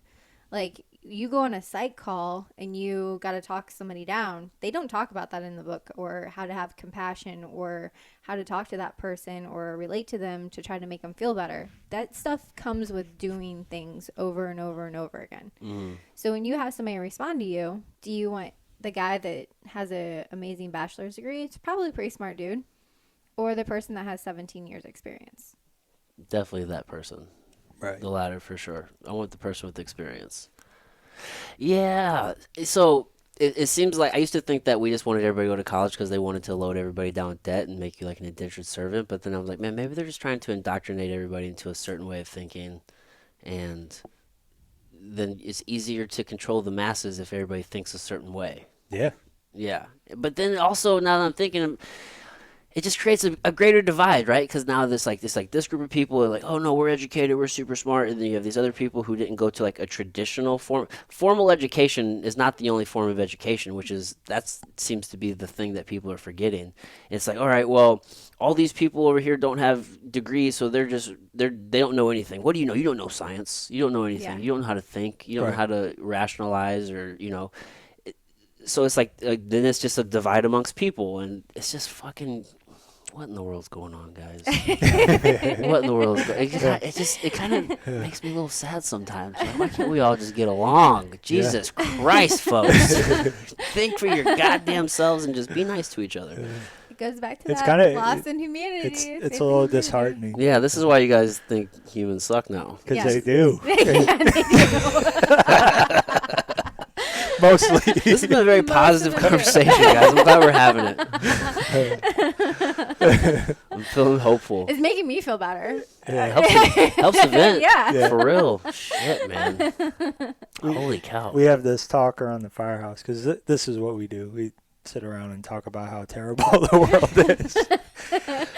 Like, you go on a psych call and you got to talk somebody down. They don't talk about that in the book, or how to have compassion, or how to talk to that person or relate to them to try to make them feel better. That stuff comes with doing things over and over and over again. Mm-hmm. So when you have somebody respond to you, do you want the guy that has an amazing bachelor's degree? It's probably a pretty smart dude. Or the person that has 17 years experience. Definitely that person. Right. The latter for sure. I want the person with experience. Yeah. So it seems like I used to think that we just wanted everybody to go to college because they wanted to load everybody down with debt and make you like an indentured servant. But then I was like, man, maybe they're just trying to indoctrinate everybody into a certain way of thinking. And then it's easier to control the masses if everybody thinks a certain way. Yeah. Yeah. But then also, now that I'm thinking, it just creates a greater divide, right? Because now this group of people are like, oh no, we're educated, we're super smart, and then you have these other people who didn't go to like a traditional formal education is not the only form of education, that seems to be the thing that people are forgetting. It's like, all right, well, all these people over here don't have degrees, so they don't know anything. What do you know? You don't know science. You don't know anything. Yeah. You don't know how to think. You don't know Right. how to rationalize, or so it's like then it's just a divide amongst people, and it's just fucking. What in the world's going on, guys? What in the world is going on? It kind of makes me a little sad sometimes. Like, why can't we all just get along? Jesus Christ, folks. Think for your goddamn selves and just be nice to each other. It goes back to It's that kinda- lost in humanity. It's Faith a in little humanity. disheartening Yeah, this is why you guys think humans suck now. because Yes. they do. Yeah, they do. Mostly. This has been a very Most of positive them do. conversation, guys. I'm glad we're having it. I'm feeling hopeful. It's making me feel better. Yeah. Helps the vent. Yeah. Yeah. For real. Shit, man. Holy cow. We have this talk around the firehouse because this is what we do. We sit around and talk about how terrible the world is.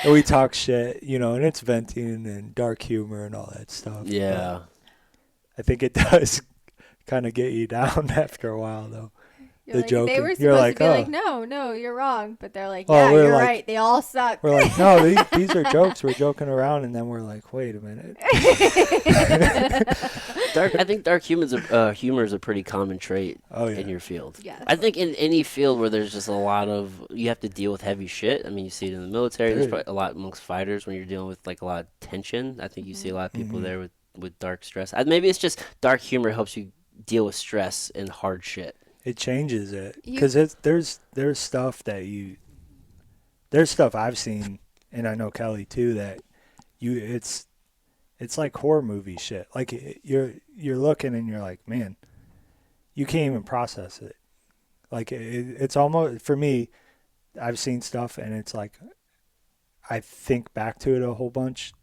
And we talk shit, and it's venting and dark humor and all that stuff. Yeah. But I think it does kind of get you down after a while, though. You're The like, joking. they were supposed You're like, to be oh. like, no, you're wrong. But they're like, Oh, yeah, we're you're like- right. They all suck. We're like, no, these are jokes. We're joking around. And then we're like, wait a minute. I think dark humor is a pretty common trait Oh, yeah. in your field. Yes. I think in any field where there's just a lot of, you have to deal with heavy shit. I mean, you see it in the military. There's Dude. probably a lot amongst fighters when you're dealing with like a lot of tension. I think you see a lot of people Mhm. there with dark stress. Maybe it's just dark humor helps you deal with stress and hard shit. It changes it You- because there's stuff there's stuff I've seen, and I know Kelly too, that it's It's like horror movie shit. Like you're looking and you're like, man, you can't even process it. Like it's almost for me. I've seen stuff and it's like I think back to it a whole bunch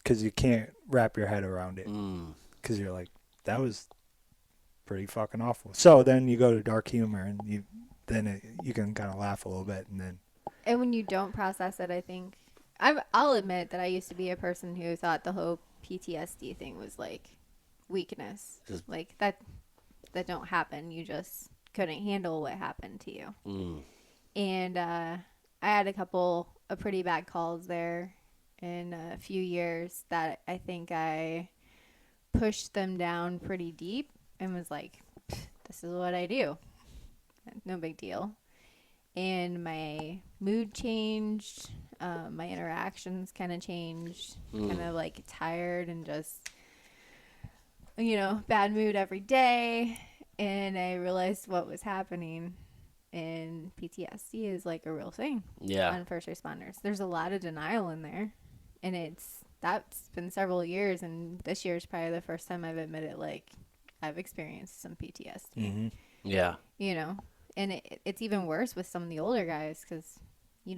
because you can't wrap your head around it because you're like that was pretty fucking awful. So then you go to dark humor and you can kind of laugh a little bit and then. And when you don't process it, I think I'll admit that I used to be a person who thought the whole PTSD thing was like weakness, like that don't happen. You just couldn't handle what happened to you. And I had a couple of pretty bad calls there in a few years that I think I pushed them down pretty deep and was like, this is what I do. No big deal. And my mood changed. My interactions kind of changed. Kind of like tired and just, bad mood every day. And I realized what was happening. And PTSD is like a real thing on first responders. There's a lot of denial in there. And that's been several years. And this year is probably the first time I've admitted, like, I've experienced some PTSD. Mm-hmm. Yeah. And it's even worse with some of the older guys because you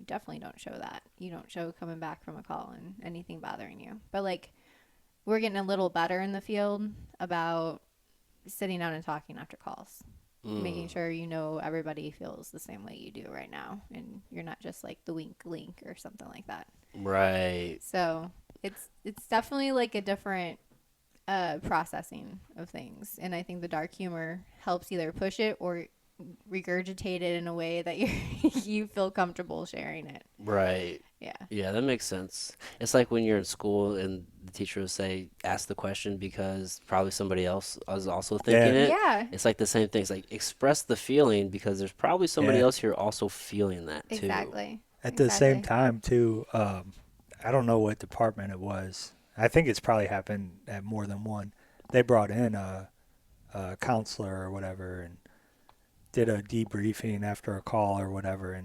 definitely don't show that. You don't show coming back from a call and anything bothering you. But like, we're getting a little better in the field about sitting down and talking after calls, making sure everybody feels the same way you do right now, and you're not just like the wink link or something like that. Right. So it's definitely like a different processing of things, and I think the dark humor helps either push it or regurgitate it in a way that you feel comfortable sharing it. Right. Yeah. Yeah, that makes sense. It's like when you're in school and the teacher will say, ask the question because probably somebody else was also thinking it. Yeah. It's like the same thing. It's like express the feeling because there's probably somebody else here also feeling that too. Exactly. At the same time, too, I don't know what department it was. I think it's probably happened at more than one. They brought in a counselor or whatever and did a debriefing after a call or whatever,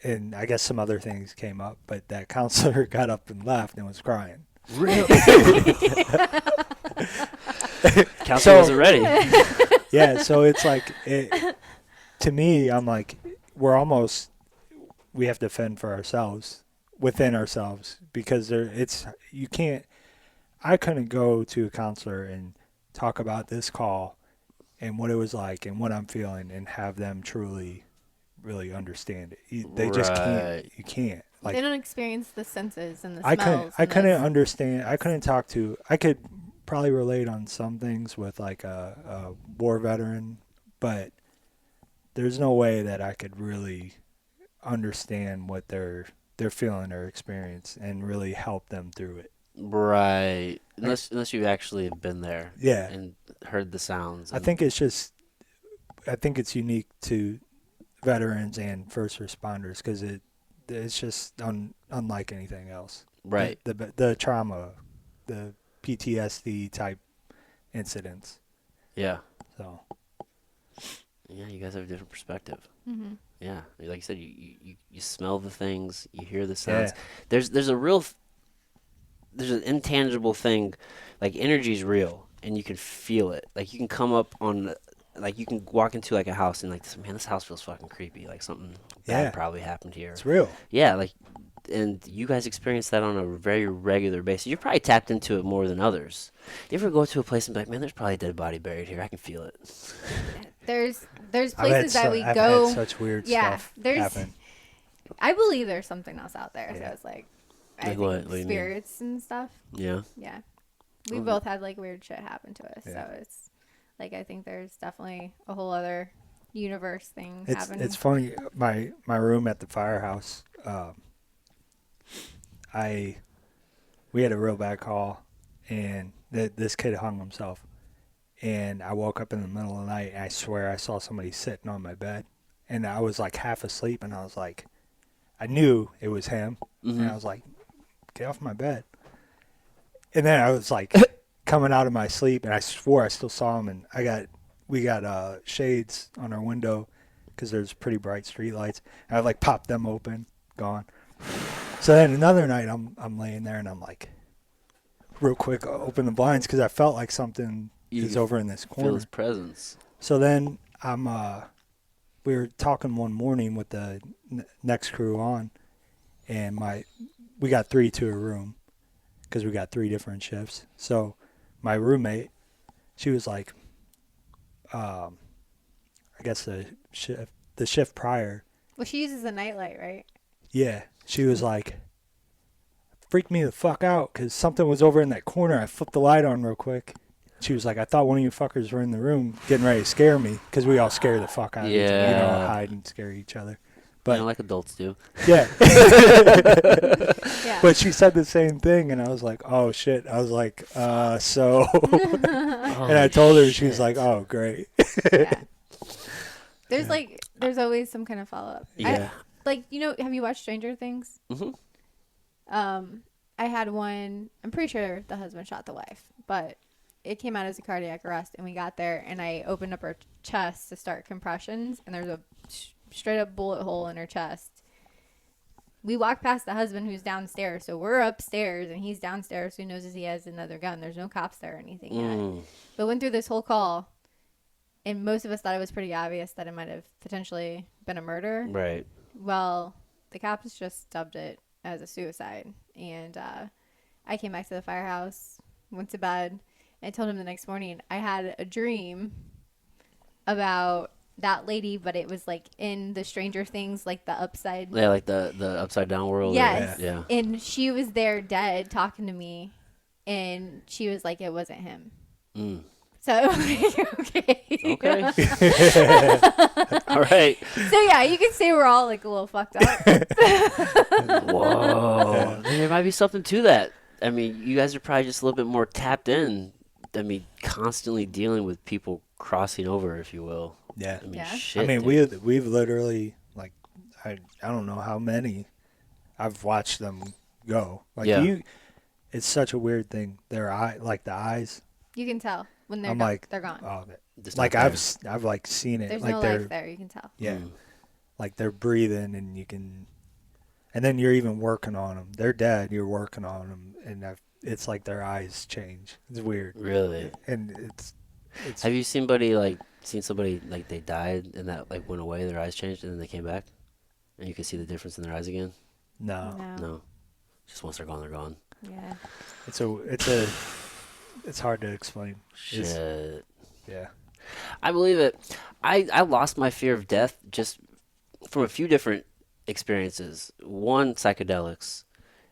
and I guess some other things came up, but that counselor got up and left and was crying. Really? Counselor wasn't ready. Yeah, so it's like, to me, I'm like, we have to fend for ourselves, within ourselves, because I couldn't go to a counselor and talk about this call and what it was like and what I'm feeling and have them truly really understand it. They just can't. You can't. Like, they don't experience the senses and the smells. I couldn't understand. I couldn't talk to. I could probably relate on some things with like a war veteran, but there's no way that I could really understand what they're feeling or experience and really help them through it. Right. Unless you actually have been there. Yeah. And heard the sounds. I think it's unique to veterans and first responders because it's just unlike anything else. Right. The trauma, the PTSD type incidents. Yeah. So. Yeah, you guys have a different perspective. Mm-hmm. Yeah, like you said, you smell the things, you hear the sounds. Yeah. There's an intangible thing, like energy's real, and you can feel it. Like you can come up on, like you can walk into like a house and like, man, this house feels fucking creepy. Like something bad probably happened here. It's real. Yeah, like, and you guys experience that on a very regular basis. You're probably tapped into it more than others. You ever go to a place and be like, man, there's probably a dead body buried here. I can feel it. There's places that we I've go. had such weird stuff happen. I believe there's something else out there. Yeah. So it's like, Like I think what do you mean? spirits and stuff. Yeah. Yeah. We both had like weird shit happen to us. Yeah. So it's like, I think there's definitely a whole other universe thing happening. It's funny. My room at the firehouse, we had a real bad call, and this kid hung himself. And I woke up in the middle of the night, and I swear I saw somebody sitting on my bed. And I was like half asleep, and I was like, I knew it was him. Mm-hmm. And I was like, get off my bed. And then I was like coming out of my sleep, and I swore I still saw him. And we got shades on our window because there's pretty bright street lights. And I like popped them open, gone. So then another night I'm laying there, and I'm like, real quick, open the blinds because I felt like something You is over in this feel corner. his presence. So then we were talking one morning with the next crew on, and we got 3 to a room because we got 3 different shifts. So my roommate, she was like, I guess the shift prior, Well, she uses a nightlight, right? yeah, she was like, freaked me the fuck out because something was over in that corner. I flipped the light on real quick. She was like, I thought one of you fuckers were in the room getting ready to scare me because we all scare the fuck out of each other. You know, Yeah. hide and scare each other. But But like adults do. yeah. Yeah. But she said the same thing, and I was like, oh shit. I was like, so. And I told her, she was like, oh, great. Yeah. There's always some kind of follow up. Yeah. Have you watched Stranger Things? Mm-hmm. I had one. I'm pretty sure the husband shot the wife, but it came out as a cardiac arrest, and we got there, and I opened up her chest to start compressions, and there's a straight up bullet hole in her chest. We walked past the husband who's downstairs, so we're upstairs, and he's downstairs, so he knows he has another gun. There's no cops there or anything yet. But went through this whole call, and most of us thought it was pretty obvious that it might have potentially been a murder. Right. Well, the cops just dubbed it as a suicide, and I came back to the firehouse, went to bed, and I told him the next morning I had a dream about that lady, but it was like in the Stranger Things, like the upside. Yeah, like the upside down world. Yes. Yeah. And she was there dead talking to me, and she was like, it wasn't him. So, okay. Okay. All right. So, yeah, you can say we're all like a little fucked up. Whoa. There might be something to that. I mean, you guys are probably just a little bit more tapped in. I mean, constantly dealing with people crossing over, if you will. Yeah. I mean, Yeah. shit. I mean, dude. we've literally, like, I don't know how many I've watched them go. Like, Yeah. it's such a weird thing. Their the eyes. You can tell when they're I'm gone. like, They're gone. Oh, Just like not I've like seen it. There's like no they're life there. You can tell. yeah, like they're breathing, and you can, and then you're even working on them. They're dead. You're working on them, and it's like their eyes change. It's weird, Really? and it's. Have you seen somebody like they died and that like went away, their eyes changed, and then they came back, and you can see the difference in their eyes again? No, No. Just once they're gone, they're gone. Yeah. it's hard to explain. Shit. Yeah. I believe it. I lost my fear of death just from a few different experiences. One, psychedelics.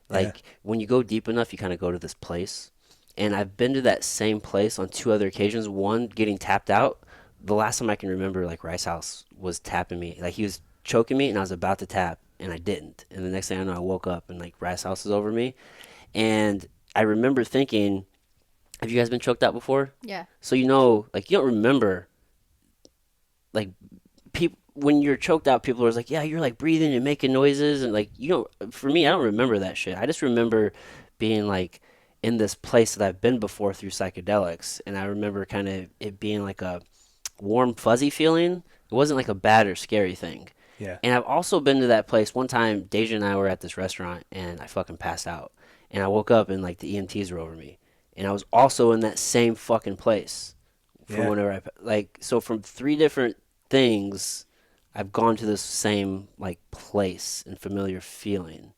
Like when you go deep enough, you kind of go to this place. And I've been to that same place on 2 other occasions. One, getting tapped out. The last time I can remember, like Rice House was tapping me. Like he was choking me, and I was about to tap, and I didn't. And the next thing I know, I woke up, and like Rice House is over me. And I remember thinking, have you guys been choked out before? Yeah. So you don't remember, like, people when you're choked out, people are like, yeah, you're like breathing and making noises, and like for me, I don't remember that shit. I just remember being like in this place that I've been before through psychedelics, and I remember kind of it being like a warm, fuzzy feeling. It wasn't like a bad or scary thing. Yeah. And I've also been to that place. One time, Deja and I were at this restaurant, and I fucking passed out. And I woke up, and like the EMTs were over me. And I was also in that same fucking place from whenever so from 3 different things, I've gone to this same like place and familiar feeling.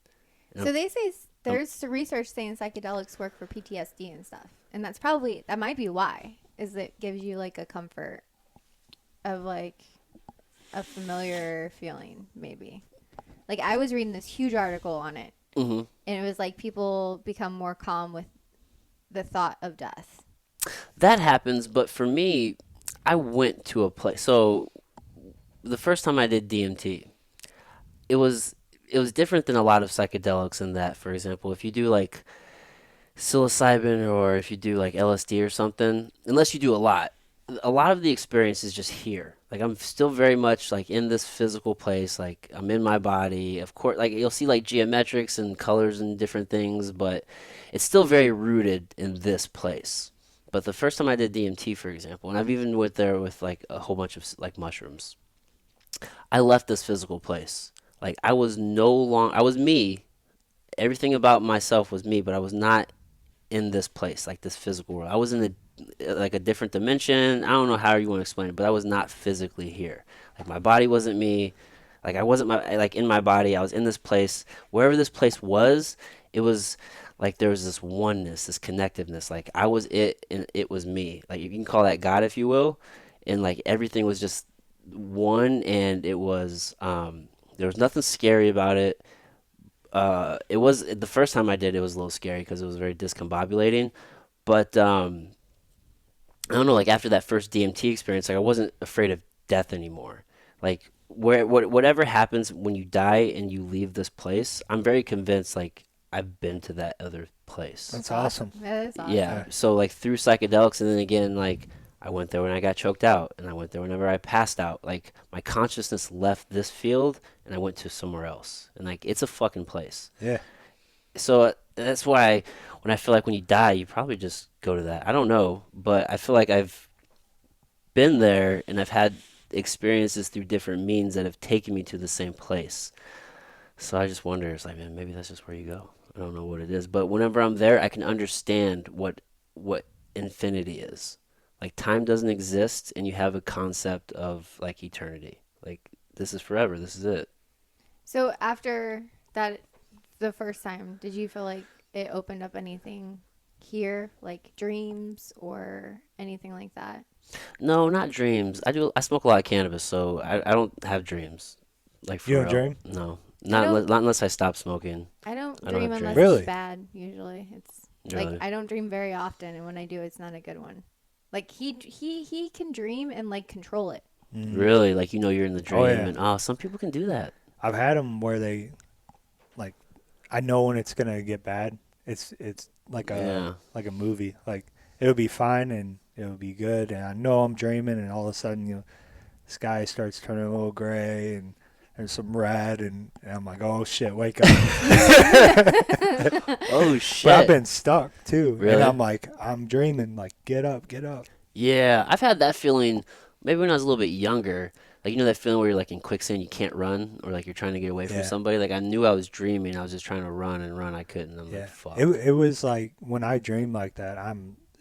So they say there's research saying psychedelics work for PTSD and stuff. And that might be why, is it gives you like a comfort of like a familiar feeling, maybe. Like I was reading this huge article on it. Mm-hmm. And it was like people become more calm with the thought of death. That happens, but for me, I went to a place. So the first time I did DMT, it was different than a lot of psychedelics in that, for example, if you do like psilocybin or if you do like LSD or something, unless you do a lot of the experience is just here. Like I'm still very much like in this physical place, like I'm in my body. Of course, like you'll see like geometrics and colors and different things, but it's still very rooted in this place. But the first time I did DMT, for example, and I've even went there with like a whole bunch of like mushrooms, I left this physical place. Like I was me. Everything about myself was me, but I was not in this place, like this physical world. I was in like a different dimension. I don't know how you want to explain it, but I was not physically here. Like my body wasn't me. Like I wasn't like in my body. I was in this place. Wherever this place was, it was like there was this oneness, this connectiveness. Like I was it and it was me. Like you can call that God if you will. And like everything was just one, and it was there was nothing scary about it. It was the first time I did it was a little scary because it was very discombobulating. But I don't know, like after that first DMT experience, like I wasn't afraid of death anymore. Like whatever happens when you die and you leave this place, I'm very convinced like I've been to that other place. That's awesome. That is awesome. Yeah. So like through psychedelics, and then again like I went there when I got choked out, and I went there whenever I passed out. Like my consciousness left this field and I went to somewhere else. And like it's a fucking place. Yeah. So that's why when I feel like when you die, you probably just go to that. I don't know, but I feel like I've been there and I've had experiences through different means that have taken me to the same place. So I just wonder, it's like, man, maybe that's just where you go. I don't know what it is, but whenever I'm there, I can understand what infinity is. Like time doesn't exist, and you have a concept of like eternity. Like this is forever. This is it. So after that, the first time, did you feel like it opened up anything here, like dreams or anything like that? No, not dreams. I smoke a lot of cannabis, so I don't have dreams. Like for You don't real. dream? No, don't- not unless I stop smoking. I don't I don't dream have unless dreams. Really? it's bad. Usually, it's Really? like I don't dream very often, and when I do, it's not a good one. Like he can dream and like control it. Really? Like you're in the dream, Oh, yeah. and some people can do that. I've had them where they, like, I know when it's gonna get bad. It's like Yeah. a movie. Like it'll be fine and it'll be good, and I know I'm dreaming, and all of a sudden the sky starts turning a little gray, and there's some red, and I'm like, oh shit, wake up. Oh shit. But I've been stuck too, Really? and I'm like, I'm dreaming, like get up, get up. Yeah, I've had that feeling maybe when I was a little bit younger. Like that feeling where you're like in quicksand, you can't run, or like you're trying to get away from Yeah. somebody. Like I knew I was dreaming, I was just trying to run and run. I couldn't. I'm Yeah, like, fuck. it was like when I dream like that,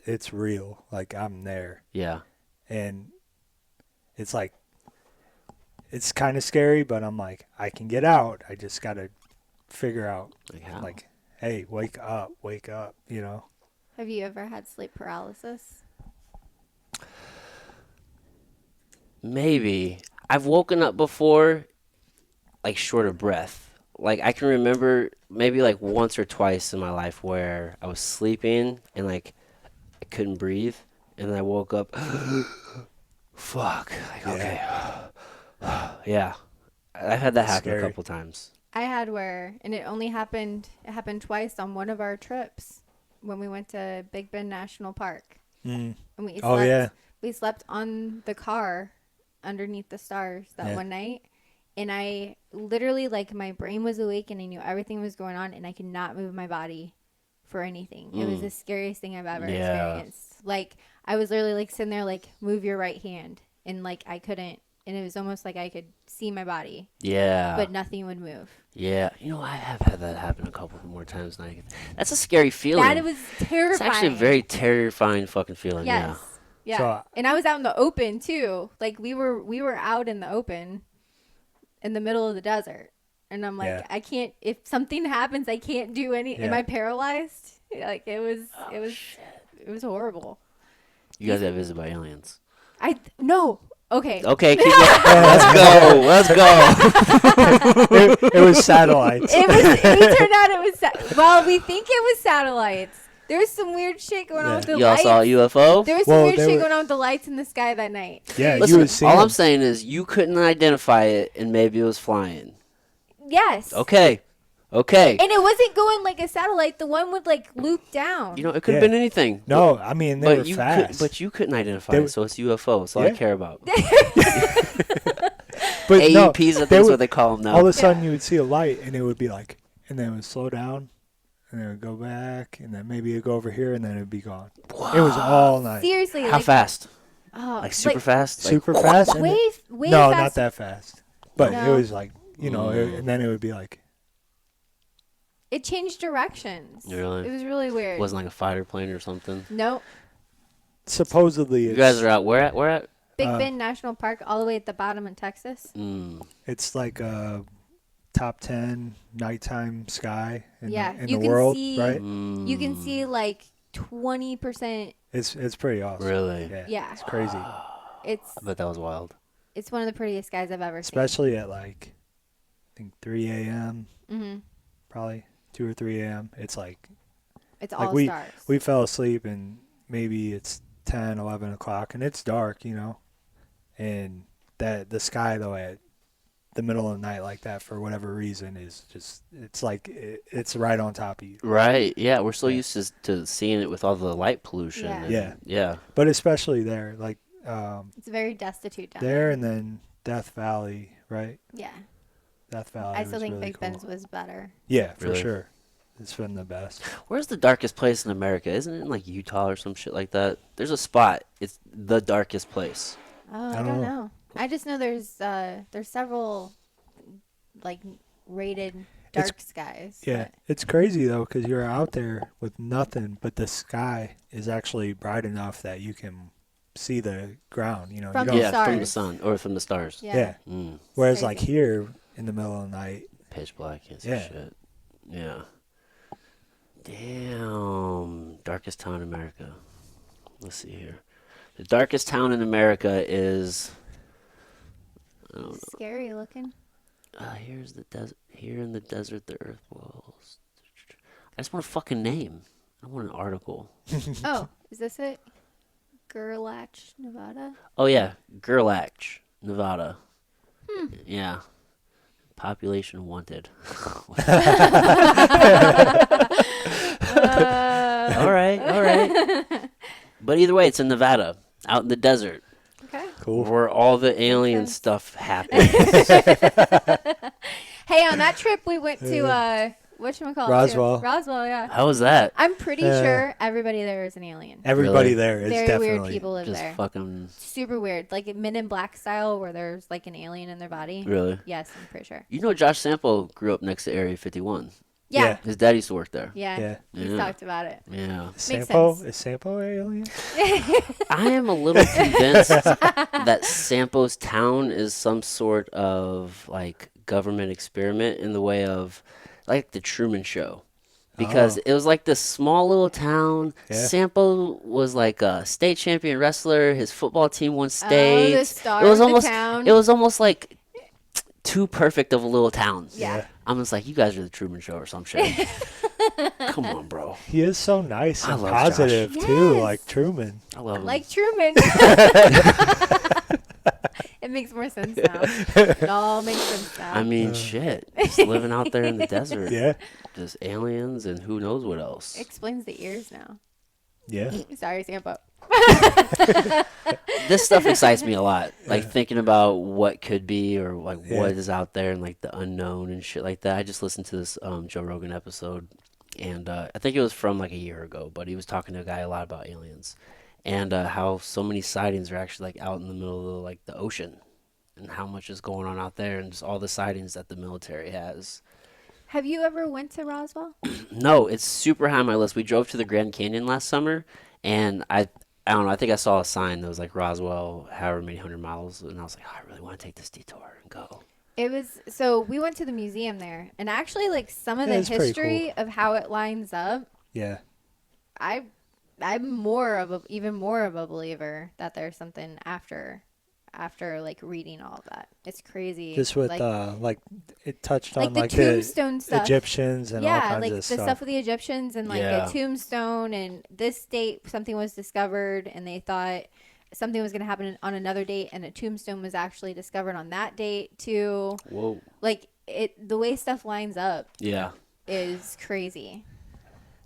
it's real, like I'm there, Yeah. and it's like it's kind of scary, but I'm like I can get out. I just gotta figure out, Like how? like, hey, wake up, you know. Have you ever had sleep paralysis? Maybe. I've woken up before, like short of breath. Like I can remember maybe like once or twice in my life where I was sleeping and like I couldn't breathe, and then I woke up. Fuck. Like okay. Yeah. I've had that That's happen scary. a couple times. I had where, and it happened twice on one of our trips when we went to Big Bend National Park. Mm. And we Oh, slept, yeah. we slept on the car underneath the stars that Yeah. one night. And I literally, like, my brain was awake and I knew everything was going on, and I could not move my body for anything. It was the scariest thing I've ever Yeah. experienced. Like, I was literally, like, sitting there, like, move your right hand. And, like, I couldn't. And it was almost like I could see my body, Yeah. but nothing would move. Yeah. I have had that happen a couple more times now. That's a scary feeling. That was terrifying. It's actually a very terrifying fucking feeling. Yes. Yeah. So, And I was out in the open too. Like we were out in the open in the middle of the desert. And I'm like, Yeah. I can't, if something happens, I can't do any, am Yeah. I paralyzed? Like it was horrible. You guys got visited by aliens. No. Okay. Okay, keep going. Let's go. it was satellites. It turned out it was, well, we think it was satellites. There was some weird shit going on with the Y'all lights. saw a UFO? There was some Well, weird they shit were- going on with the lights in the sky that night. Yeah, Listen, you would see all I'm them. saying is you couldn't identify it, and maybe it was flying. Yes. Okay. And it wasn't going like a satellite. The one would like loop down. It could have Yeah. been anything. No, I mean they were fast. But you couldn't identify They it, were- so it's UFO. That's all I Yeah. care about. But no, AEPs, I they think is would- what they call them now. all of a sudden you would see a light, and it would be like, and then it would slow down, and then it would go back, and then maybe it'd go over here, and then it'd be gone. It was all night. Seriously. How like, fast? Oh, Like super fast? Like, Super fast. and Way, it- way no, fast. not that fast. But No. it was like, and then it would be like, It changed directions. Really? It was really weird. Wasn't like a fighter plane or something. Nope. Supposedly, You guys are out. Where at? Where at? Big Bend National Park, all the way at the bottom in Texas. It's like a top 10 nighttime sky in Yeah, the, in you the can world, see- right? You can see like 20%. It's pretty awesome. Really? Yeah. It's crazy, It's I bet that was wild. it's one of the prettiest skies I've ever especially at like I think 3 a.m. seen. probably 2 or 3 a.m. It's like It's Like all we- stars. we fell asleep and maybe it's 10, 11 o'clock and it's dark, and that the sky though at the middle of the night like that for whatever reason is just it's like it's right on top of you. Right. Yeah, we're so Yeah. used to seeing it with all the light pollution. Yeah. and- Yeah. Yeah. But especially there, like It's very destitute down there and then Death Valley, right? Yeah. Death Valley. I still was think really Big cool. Bend's was better. Yeah, for Really? sure. It's been the best. Where's the darkest place in America? Isn't it in like Utah or some shit like that? There's a spot. It's the darkest place. Oh, I don't don't know. know. I just know there's several like rated It's- dark skies. Yeah, it's crazy though because you're out there with nothing, but the sky is actually bright enough that you can see the ground. You From you the don't. Yeah, from the stars. sun or from the stars. Yeah. Yeah. Mm, Whereas crazy. like here in the middle of the night, pitch black. Can't see Yeah. shit. Yeah. Damn. Darkest town in America. Let's see here. The darkest town in America is. I don't know. Scary looking. Here's the desert. Here in the desert, the earth walls. I just want a fucking name. I want an article. Oh, is this it? Gerlach, Nevada. Oh yeah, Gerlach, Nevada. Yeah. Population wanted. All right, all right. But either way, it's in Nevada, out in the desert, Okay. cool. where all the alien sense. stuff happens. Hey, on that trip we went to whatchamacallit? Roswell. Roswell, yeah. How was that? I'm pretty sure everybody there is an alien. Everybody Really? there is Very definitely. weird people live Just there. fucking Super weird, like Men in Black style, where there's like an alien in their body. really. Yes, I'm pretty sure. You know, Josh Sample grew up next to Area 51. Yeah, His dad used to work there. yeah. Yeah. He's Yeah. talked about it. Yeah. Sampo sense. is Sampo alien? I am a little convinced that Sampo's town is some sort of like government experiment in the way of like the Truman Show. Because it was like this small little town. Yeah. Sampo was like a state champion wrestler. His football team won Oh, the states. star it was of the almost town. it was almost like too perfect of a little town. Yeah. I'm just like, you guys are the Truman Show or some shit. Come on, bro. He is so nice I and love positive Josh. too, Yes. like Truman. I love him. Like Truman. It makes more sense now. It all makes sense now. I mean, shit. Just living out there in the desert. Yeah, Just aliens and who knows what else. Explains the ears now. yeah. Sorry, Sampo. This stuff excites me a lot. Like thinking about what could be or like Yeah. what is out there and like the unknown and shit like that. I just listened to this Joe Rogan episode, and I think it was from like a year ago, but he was talking to a guy a lot about aliens and how so many sightings are actually like out in the middle of like the ocean, and how much is going on out there, and just all the sightings that the military has. Have you ever went to Roswell? No, it's super high on my list. We drove to the Grand Canyon last summer, and I don't know. I think I saw a sign that was like Roswell, however many 100 miles, and I was like, oh, I really want to take this detour and go. It was so we went to the museum there, and actually, like some of Yeah, the it's pretty history of how it lines up, Yeah. I'm even more of a believer that there's something after like reading all of that. It's crazy. Just with like it touched like on the like the tombstone stuff. Egyptians and all Yeah, kinds like of the stuff. stuff with the Egyptians and like Yeah. a tombstone, and this date something was discovered, and they thought something was going to happen on another date, and a tombstone was actually discovered on that date too. Whoa. Like the way stuff lines up Yeah. is crazy.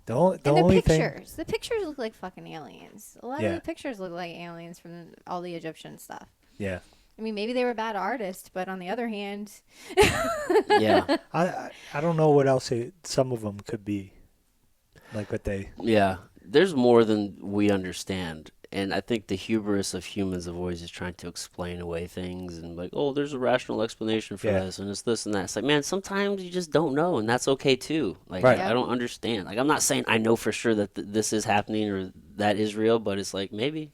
The only And the thing. pictures look like fucking aliens. A lot Yeah. of the pictures look like aliens from all the Egyptian stuff. Yeah. I mean, maybe they were bad artists, but on the other hand, Yeah. I don't know what else some of them could be. Like what they. Yeah. There's more than we understand. And I think the hubris of humans of always just trying to explain away things and like, oh, there's a rational explanation for Yeah. this and it's this and that. It's like, man, sometimes you just don't know, and that's okay too. Like, Right. I Yep. don't understand. Like, I'm not saying I know for sure that this is happening or that is real, but it's like maybe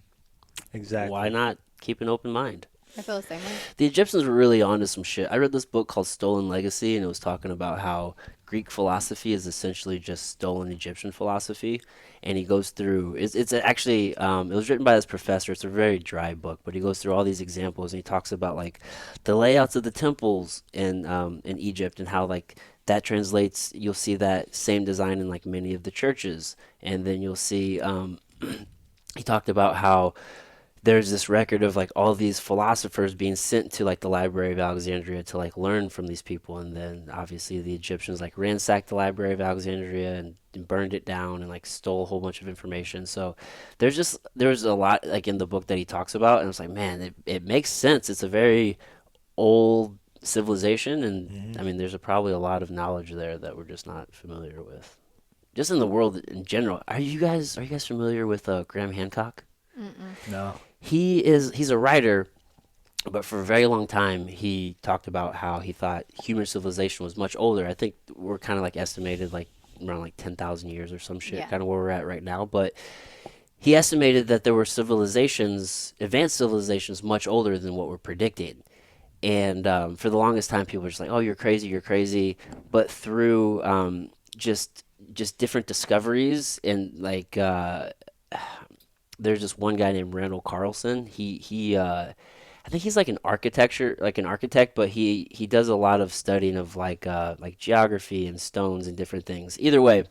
why Exactly. not keep an open mind? I feel the same way. The Egyptians were really onto some shit. I read this book called Stolen Legacy, and it was talking about how Greek philosophy is essentially just stolen Egyptian philosophy. And he goes through. It's actually it was written by this professor. It's a very dry book, but he goes through all these examples, and he talks about like the layouts of the temples in Egypt and how like that translates. You'll see that same design in like many of the churches, and then you'll see. He talked about how there's this record of like all these philosophers being sent to like the Library of Alexandria to like learn from these people, and then obviously the Egyptians like ransacked the Library of Alexandria and burned it down and like stole a whole bunch of information. So there's a lot like in the book that he talks about, and it's like, man, it makes sense. It's a very old civilization, and I mean there's probably a lot of knowledge there that we're just not familiar with. Just in the world in general. Are you guys familiar with Graham Hancock? Mm-mm. No. He's a writer, but for a very long time he talked about how he thought human civilization was much older. I think we're kind of like estimated like around like 10,000 years or some shit, Yeah. kind of where we're at right now. But he estimated that there were civilizations, advanced civilizations, much older than what we're predicting. And for the longest time, people were just like, "Oh, you're crazy, you're crazy." But through just different discoveries and like there's this one guy named Randall Carlson. He I think he's like an architect, but he does a lot of studying of like geography and stones and different things. Either way,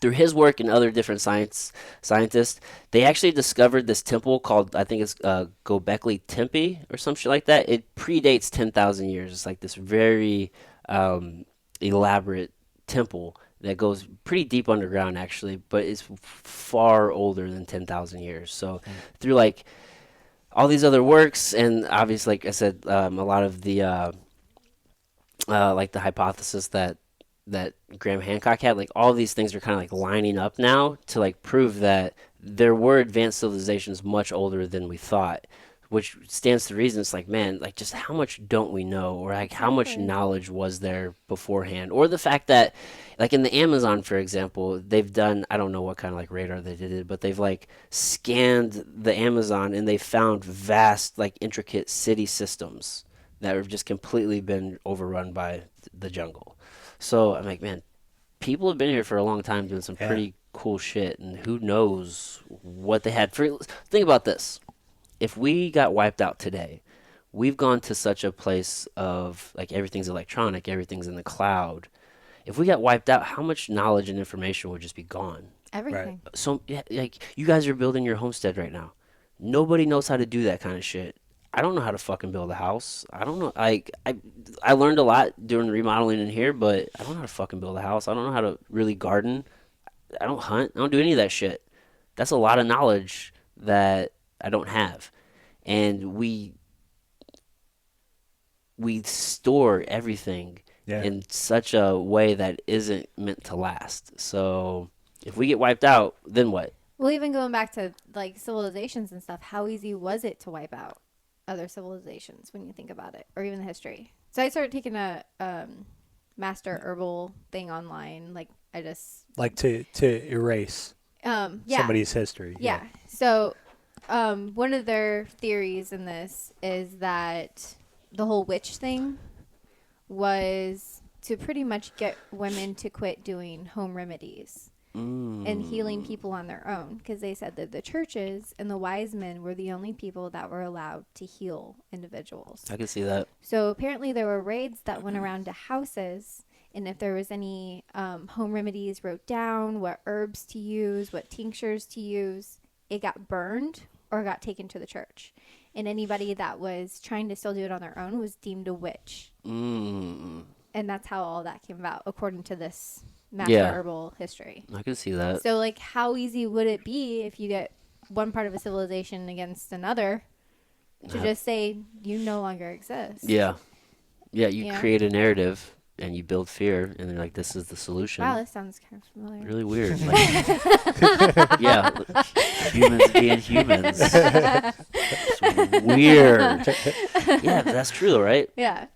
through his work and other different scientists, they actually discovered this temple called, I think it's Gobekli Tepe or some shit like that. It predates 10,000 years. It's like this very elaborate temple that goes pretty deep underground actually, but it's far older than 10,000 years. So through like all these other works and obviously, like I said, a lot of the like the hypothesis that Graham Hancock had, like all these things are kind of like lining up now to like prove that there were advanced civilizations much older than we thought, which stands to reason. It's like, man, like just how much don't we know, or like how much Exactly. knowledge was there beforehand, or the fact that, like in the Amazon, for example, they've done, I don't know what kind of like radar they did, but they've like scanned the Amazon and they found vast, like intricate city systems that have just completely been overrun by the jungle. So I'm like, man, people have been here for a long time doing some Yeah. pretty cool shit, and who knows what they had. Think about this: if we got wiped out today, we've gone to such a place of like everything's electronic, everything's in the cloud. If we got wiped out, how much knowledge and information would just be gone? Right. Everything. So yeah, like you guys are building your homestead right now. Nobody knows how to do that kind of shit. I don't know how to fucking build a house. I don't know. I learned a lot doing remodeling in here, but I don't know how to fucking build a house. I don't know how to really garden. I don't hunt. I don't do any of that shit. That's a lot of knowledge that I don't have. And we store everything Yeah. in such a way that isn't meant to last. So if we get wiped out, then what? Well, even going back to like civilizations and stuff, how easy was it to wipe out other civilizations when you think about it, or even the history? So I started taking a master herbal thing online. Like I just Like to erase yeah. somebody's history. Yeah. So, one of their theories in this is that the whole witch thing was to pretty much get women to quit doing home remedies and healing people on their own, because they said that the churches and the wise men were the only people that were allowed to heal individuals. I can see that. So apparently there were raids that went around to houses, and if there was any home remedies wrote down, what herbs to use, what tinctures to use, it got burned or got taken to the church. And anybody that was trying to still do it on their own was deemed a witch. Mm. And that's how all that came about, according to this master Yeah. herbal history. I can see that. So, like, how easy would it be if you get one part of a civilization against another to just say you no longer exist? Yeah. Yeah, you Yeah. create a narrative and you build fear, and they're like, this is the solution. Wow, this sounds kind of familiar. Really weird. Like, yeah, humans being humans. It's weird. Yeah, but that's true, right? Yeah.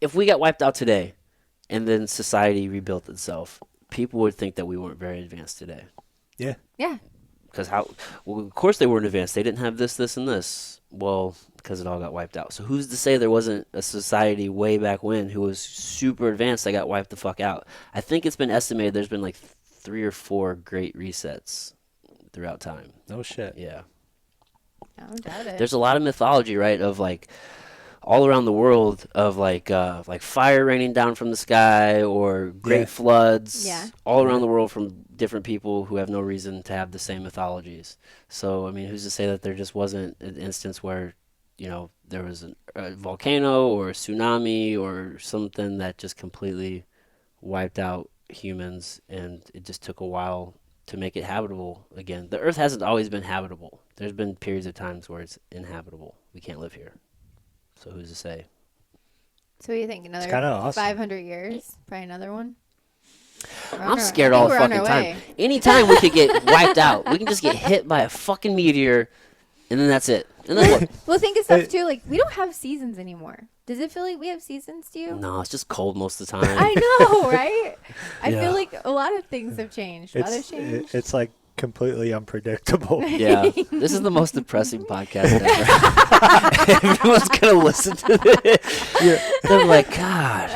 If we got wiped out today, and then society rebuilt itself, people would think that we weren't very advanced today. Yeah. Yeah. Because well, of course they weren't advanced. They didn't have this, and this. Well, because it all got wiped out. So who's to say there wasn't a society way back when who was super advanced that got wiped the fuck out? I think it's been estimated there's been like 3 or 4 great resets throughout time. No shit. Yeah. I don't doubt it. There's a lot of mythology, right, of like all around the world of like fire raining down from the sky or great floods. Yeah. All around the world from different people who have no reason to have the same mythologies. So I mean, who's to say that there just wasn't an instance where, you know, there was a volcano or a tsunami or something that just completely wiped out humans, and it just took a while to make it habitable again. The Earth hasn't always been habitable. There's been periods of times where it's inhabitable. We can't live here. So who's to say? So what do you think? Another kinda awesome. 500 years? Probably another one? I'm scared all the fucking time. Anytime we could get wiped out, we can just get hit by a fucking meteor, and then that's it. And then what? Well, think of stuff too. Like, we don't have seasons anymore. Does it feel like we have seasons to you? No, it's just cold most of the time. I know, right? I Yeah. feel like a lot of things have changed. Weather's changed. It's like completely unpredictable. Yeah, this is the most depressing podcast ever. Everyone's gonna listen to this. They're like, God.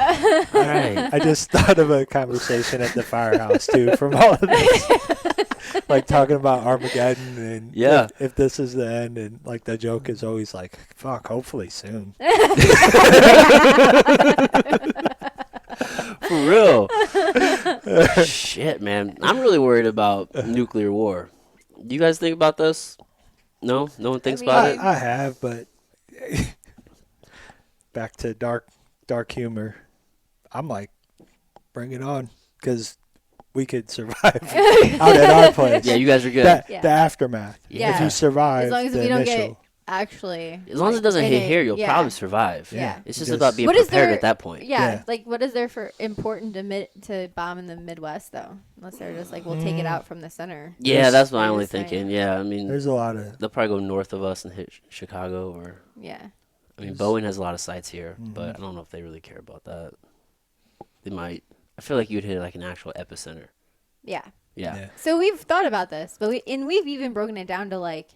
All right. I just thought of a conversation at the firehouse too from all of this. Like talking about Armageddon and Yeah. if this is the end, and like the joke is always like, fuck, hopefully soon. For real. Shit, man. I'm really worried about nuclear war. Do you guys think about this? No? No one thinks about it? I have, but back to dark humor. I'm like, bring it on, because we could survive out at our place. Yeah, you guys are good. Yeah. The aftermath. Yeah. If you survive, As long as the we don't initial. get actually. As long as it doesn't in hit it, here, you'll yeah. probably survive. Yeah. It's just Because- about being What is prepared there- at that point. Yeah, like what is there for important to bomb in the Midwest though? Unless they're just like, we'll take it out from the center. Yeah, There's- that's my They're only just saying- thinking. Yeah, I mean, There's a lot of. they'll probably go north of us and hit Chicago, or Yeah. I mean, Boeing has a lot of sites here, Mhm. but I don't know if they really care about that. They might. I feel like you'd hit like an actual epicenter. Yeah. Yeah. So we've thought about this, but we've even broken it down to like,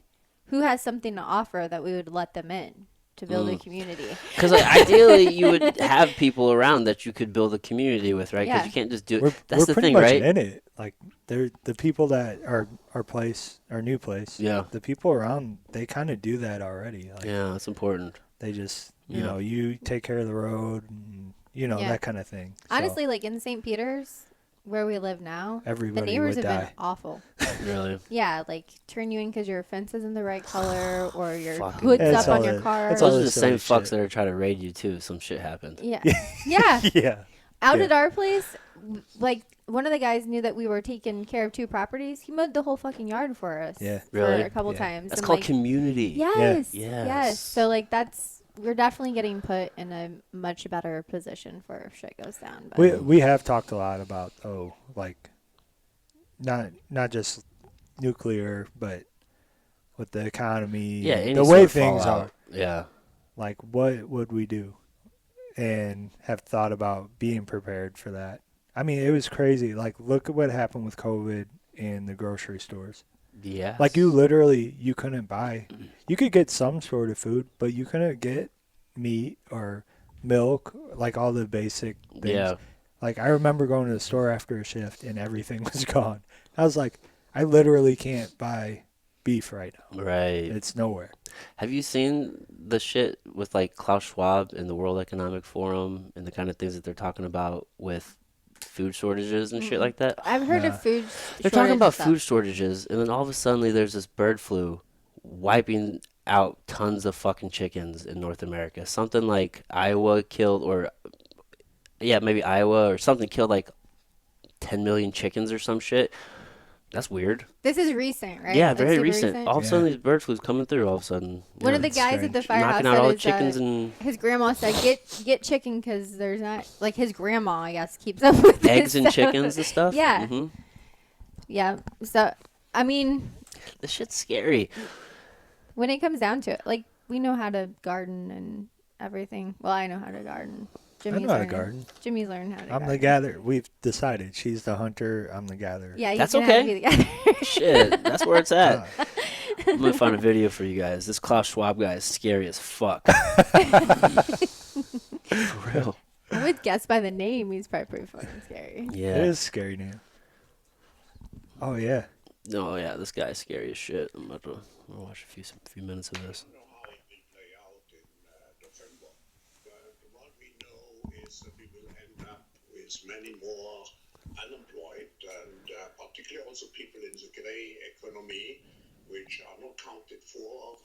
who has something to offer that we would let them in to build a community. Because like, ideally, you would have people around that you could build a community with, right? Because Yeah. you can't just do it. We're That's the pretty thing, much right? in it. Like they're the people that are our new place. Yeah. The people around, they kind of do that already. Like Yeah, that's important. they just, Yeah. you take care of the road, and, Yeah. that kind of thing. So Honestly, like in St. Peter's, where we live now, the everybody neighbors would have been die. awful. Really. Yeah, like turn you in because your fence isn't the right color or your Fucking- hood's It's up on all your the- car. it's all Those are the the same silly fucks shit. that are trying to raid you too. Some shit happened. Yeah. Yeah. Yeah. Out Yeah. at our place, like one of the guys knew that we were taking care of 2 properties. He mowed the whole fucking yard for us. Yeah. Really? For a couple Yeah. times. That's And, called like, community. Yes. Yes. Yes. So like we're definitely getting put in a much better position for if shit goes down. But We have talked a lot about like not just nuclear, but with the economy, Yeah. Any the sort way of things fallout. are. Yeah. Like, what would we do? And have thought about being prepared for that. I mean, it was crazy. Like, look at what happened with COVID in the grocery stores. Yeah. Like, you couldn't buy. You could get some sort of food, but you couldn't get meat or milk, like all the basic things. Yeah. Like, I remember going to the store after a shift and everything was gone. I was like, I literally can't buy beef right now. Right. It's nowhere. Have you seen the shit with like Klaus Schwab and the World Economic Forum and the kind of things that they're talking about with food shortages and shit like that? I've heard Nah. of food. They're talking about stuff. food shortages, and then all of a sudden there's this bird flu wiping out tons of fucking chickens in North America. Something like Iowa killed, or yeah, maybe Iowa or something killed like 10 million chickens or some shit. That's weird. This is recent, right? Yeah, Like, very super recent. All of a sudden, Yeah. these bird flu's coming through. All of a sudden, One yeah. of the it's guys at the strange. firehouse knocking out all the said chickens and his grandma said, get chicken because there's not, like, his grandma, I guess, keeps up with this eggs and stuff. chickens and stuff. Yeah. hmm Yeah. So, I mean, This shit's scary. when it comes down to it, like, we know how to garden and everything. Well, I know how to garden. I know how to garden. Jimmy's learned how to I'm garden. the gatherer. We've decided. She's the hunter. I'm the gatherer. Yeah, he's That's gonna have to okay. be the gatherer. Shit, that's where it's at. Uh, I'm gonna find a video for you guys. This Klaus Schwab guy is scary as fuck. For real. I would guess by the name he's probably pretty fucking scary. Yeah. It is scary now. Oh yeah. No, yeah, this guy's scary as shit. I'm about to watch a few minutes of this. know how it will play out in November. But what we know is that we will end up with many more unemployed and particularly also people in the grey economy, which are not counted for,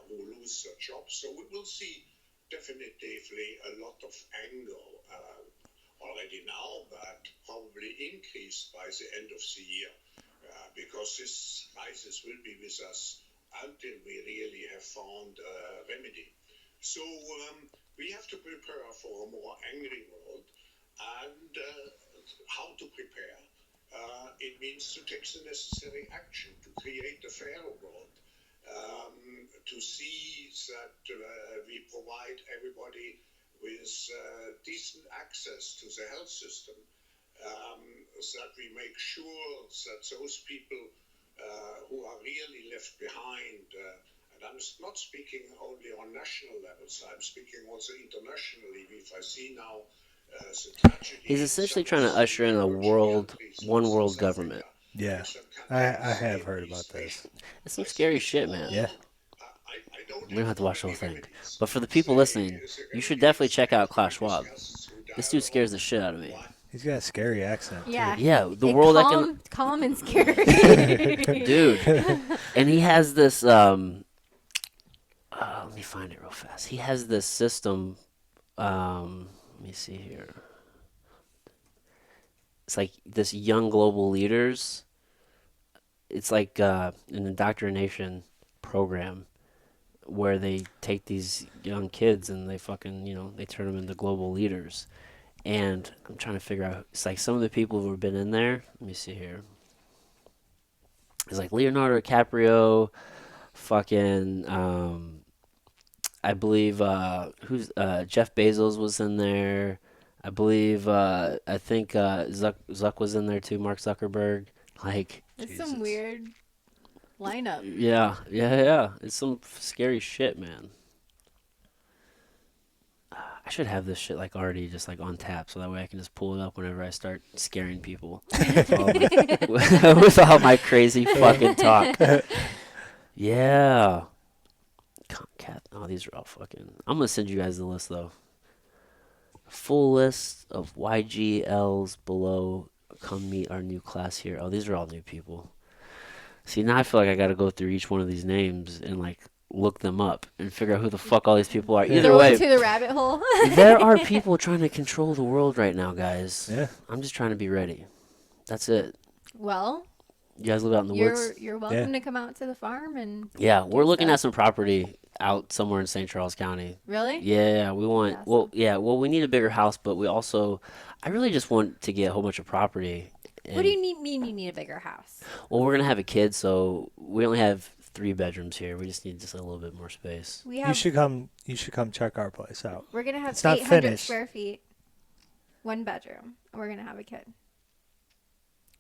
who lose their jobs. So we will see definitively a lot of anger already now, but probably increased by the end of the year. Because this crisis will be with us until we really have found a remedy. So we have to prepare for a more angry world. And how to prepare? It means to take the necessary action to create a fairer world, to see that we provide everybody with decent access to the health system, that we make sure that those people who are really left behind, and I'm not speaking only on national levels, I'm speaking also internationally. If I see now the tragedy. He's essentially trying to usher in a one world government. Yeah. I have heard about this. It's some scary shit, man. Yeah. We don't have to watch the whole thing. But for the people listening, you should definitely check out Klaus Schwab. This dude scares the shit out of me. He's got a scary accent. Too. Yeah. Yeah, the world calm and scary. dude. And he has this let me find it real fast. He has this system, let me see here. It's like this young global leaders. It's like an indoctrination program where they take these young kids and they fucking, they turn them into global leaders. And I'm trying to figure out, it's like some of the people who have been in there. Let me see here. It's like Leonardo DiCaprio, fucking, I believe, Jeff Bezos was in there. I believe, I think Zuck was in there too, Mark Zuckerberg. Like, It's Jesus. some weird lineup. Yeah. It's some scary shit, man. I should have this shit like already just like on tap, so that way I can just pull it up whenever I start scaring people with all my crazy fucking talk. Yeah. Cat. Oh, these are all fucking. I'm gonna send you guys the list though. Full list of YGLs below. Come meet our new class here. Oh, these are all new people. See, now I feel like I gotta go through each one of these names and like look them up and figure out who the fuck all these people are. Either Throw way, it to the rabbit hole. there are people trying to control the world right now, guys. Yeah. I'm just trying to be ready. That's it. Well, You guys live out in the woods? you're welcome to come out to the farm and Yeah, we're looking stuff. at some property out somewhere in St. Charles County. really. Yeah, we want. Awesome. Well, we need a bigger house, but we also, I really just want to get a whole bunch of property. What do you mean you need a bigger house? Well, we're gonna have a kid, so we only have 3 bedrooms here. We just need just a little bit more space. We You have. should come check our place out. We're gonna have It's not 800 finished. square feet, 1 bedroom. And we're gonna have a kid.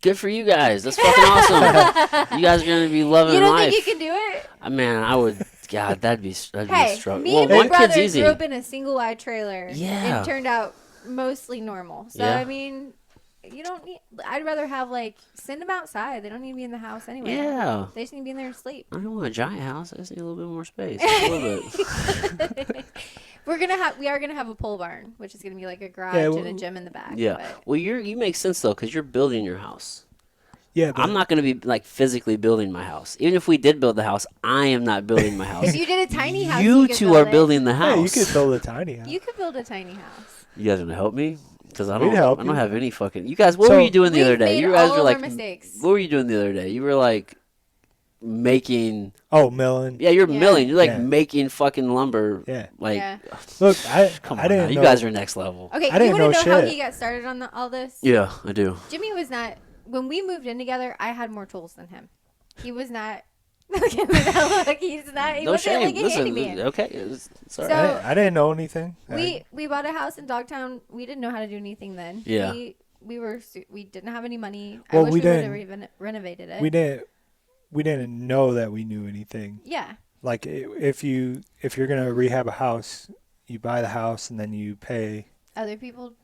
Good for you guys. That's fucking awesome. You guys are gonna be loving You don't life. think you can do it? Man, I would. God, that'd be a Hey, struggle. me Well, and my one kid's brother easy. grew up in a single wide trailer. Yeah. And turned out mostly normal. So Yeah. I mean, you don't need. I'd rather have send them outside. They don't need to be in the house anyway. Yeah. They just need to be in there to sleep. I don't want a giant house. I just need a little bit more space. Just a little bit. We are gonna have a pole barn, which is gonna be like a garage Yeah, and a gym in the back. Yeah. But Well, you make sense though, because you're building your house. Yeah, but I'm not going to be like physically building my house. Even if we did build the house, I am not building my house. if you did a tiny house, You could two build are it. building the house. yeah, you could build a tiny house. You could build a tiny house. You guys want to help me? Because I We'd don't, help I don't you. have any fucking. You guys, what So- were you doing the We've other day? made You guys all were of like, our mistakes. what were you doing the other day? You were like making. Oh, milling. Yeah, you're Yeah. milling. You're like Yeah. making fucking lumber. Yeah. Like, Yeah. Look, come I on now. didn't You know. guys are next level. Okay, I you didn't want to know know how shit. he got started on all this? Yeah, I do. Jimmy was not. When we moved in together, I had more tools than him. He was not. Look at that look. He's not. He No wasn't shame. like a Listen, handyman. okay. It's all So- right. I didn't know anything. We bought a house in Dogtown. We didn't know how to do anything then. Yeah. We didn't have any money. Well, I wish we we would have didn't- renovated it. we didn't know that we knew anything. Yeah. Like if you're gonna rehab a house, you buy the house and then you pay Other people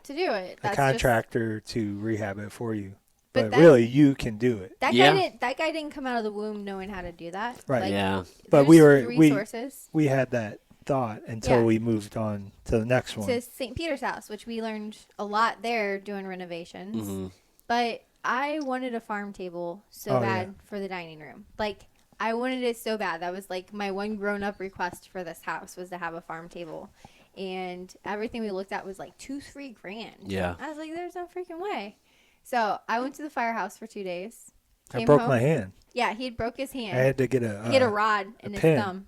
to do it. a That's contractor to rehab it for you. But But that- really, you can do it. That Yeah. guy didn't come out of the womb knowing how to do that. Right. Like, Yeah. But there's resources we had that thought until Yeah. we moved on to the next one. to St. Peter's house, which we learned a lot there doing renovations. Mm-hmm. But I wanted a farm table so Oh, bad yeah. for the dining room. Like I wanted it so bad. That was like my one grown-up request for this house was to have a farm table. And everything we looked at was like $2-3 grand. Yeah. I was like, there's no freaking way. So I went to the firehouse for 2 days. I Came broke home. my hand. Yeah, he had broke his hand. I had to get He had a rod in his pin. thumb.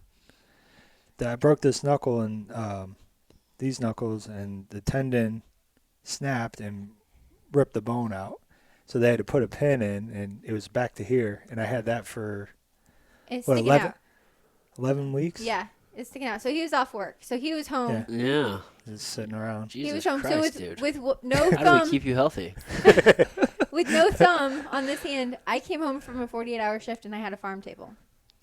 I broke this knuckle and these knuckles, and the tendon snapped and ripped the bone out. So they had to put a pin in, and it was back to here. And I had that for It's what, sticking 11 out. 11 weeks. Yeah, it's sticking out. So he was off work. So he was home. Yeah. Yeah. Just sitting around. Jesus He was home. Christ, so dude. with no How do thumb, we keep you healthy? with no thumb on this hand, I came home from a 48-hour shift and I had a farm table.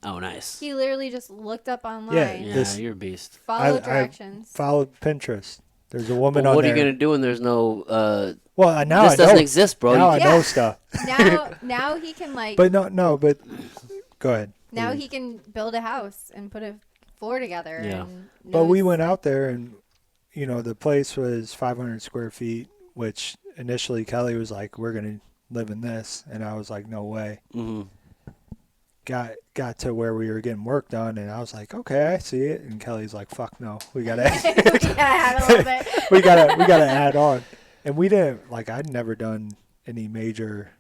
Oh, nice. He literally just looked up online, Yeah, This- you're a beast. followed I directions. followed Pinterest. There's a woman But on what are there. you gonna do when there's no? Well, now this I doesn't know. exist, bro. Now I Yeah. know stuff. now he can like But no. But go ahead. now he can build a house and put a floor together. Yeah. And But we knows- went out there, and the place was 500 square feet, which initially Kelly was like, "We're gonna live in this," and I was like, "No way." hmm Got to where we were getting work done, and I was like, "Okay, I see it." And Kelly's like, "Fuck no, we gotta we gotta add a little bit. we gotta add on." And we didn't like. I'd never done any major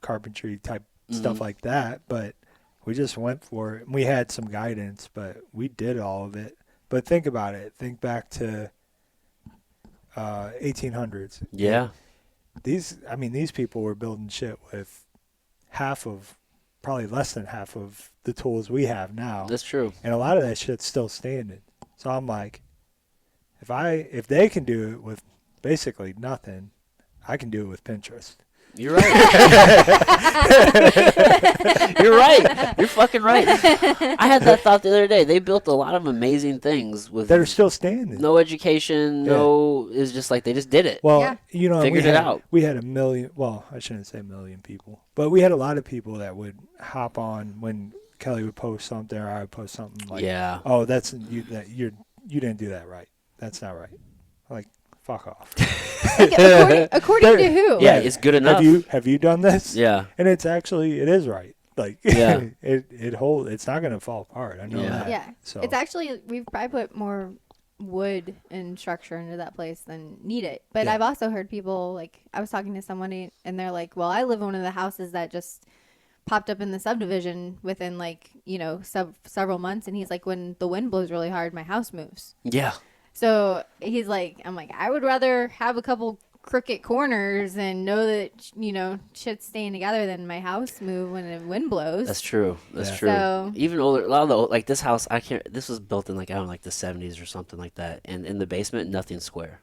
carpentry type stuff Mhm. like that, but we just went for it. We had some guidance, but we did all of it. But think about it. Think back to 1800s. Yeah. These people were building shit with probably less than half of the tools we have now. That's true. And a lot of that shit's still standing. So I'm like, if they can do it with basically nothing, I can do it with Pinterest. You're right. You're right. You're fucking right. I had that thought the other day. They built a lot of amazing things with That are still standing. no education. Yeah. No, it's just like they just did it. Well, Yeah. and Figured it out. We had a million. Well, I shouldn't say million people, but we had a lot of people that would hop on when Kelly would post something or I would post something like, Yeah. "Oh, that's you didn't do that right. That's not right." Like, fuck off. according to who? Yeah, it's good enough. Have you done this? Yeah. And it is right. Like, Yeah. it's not gonna fall apart. I know Yeah. that. Yeah. So It's actually, we've probably put more wood and structure into that place than need it. But Yeah. I've also heard people, like, I was talking to somebody and they're like, well, I live in one of the houses that just popped up in the subdivision within, like, several months. And he's like, when the wind blows really hard, my house moves. Yeah. So he's like, I'm like, I would rather have a couple crooked corners and know that, shit's staying together than my house move when the wind blows. That's true. That's Yeah. true. So- Even older, a lot of the like this house, this was built in like I don't know, like the 70s or something like that. And in the basement, nothing's square.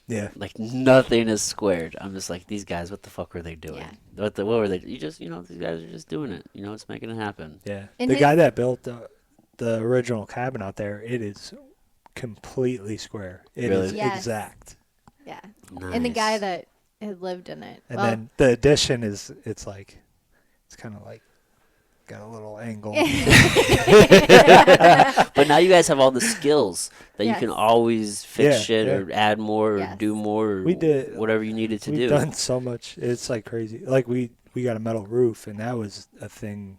yeah. Like nothing is squared. I'm just like, these guys, what the fuck were they doing? Yeah. What were they? These guys are just doing it. It's making it happen. Yeah. And the his- guy that built the original cabin out there, it is completely square. It is Really? Yes. exact. Yeah. Nice. And the guy that had lived in it. And well, then the addition it's kind of like got a little angle. But now you guys have all the skills that you can Yes. always fix Yeah, shit yeah. or add more or Yes. do more or We did- whatever you needed to We've do. done so much. It's like crazy. Like we got a metal roof, and that was a thing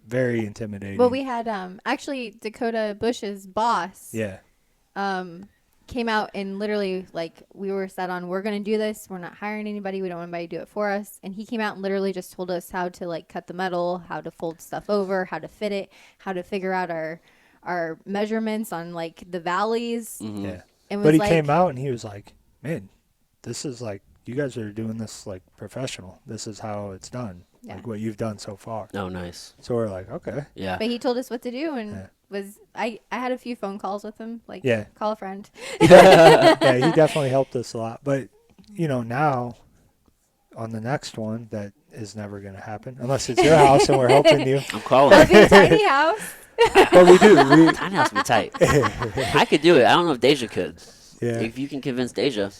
very intimidating. well, we had actually Dakota Bush's boss. yeah. came out and literally, like, we were set on, we're going to do this. We're not hiring anybody. We don't want anybody to do it for us. And he came out and literally just told us how to, like, cut the metal, how to fold stuff over, how to fit it, how to figure out our measurements on, like, the valleys. Mm-hmm. Yeah. And was But he like, came out and he was like, man, this is like, you guys are doing this like professional. This is how it's done. Yeah. Like what you've done so far. Oh, nice. So we're like, okay. Yeah. but he told us what to do, and Yeah. I had a few phone calls with him, like, Yeah. call a friend. Yeah, he definitely helped us a lot. But, you know, now on the next one, that is never going to happen unless it's your house and we're helping you. I'm calling. That'll be a tiny house. But we do. Tiny house would be tight. I could do it. I don't know if Deja could. Yeah. If you can convince Deja.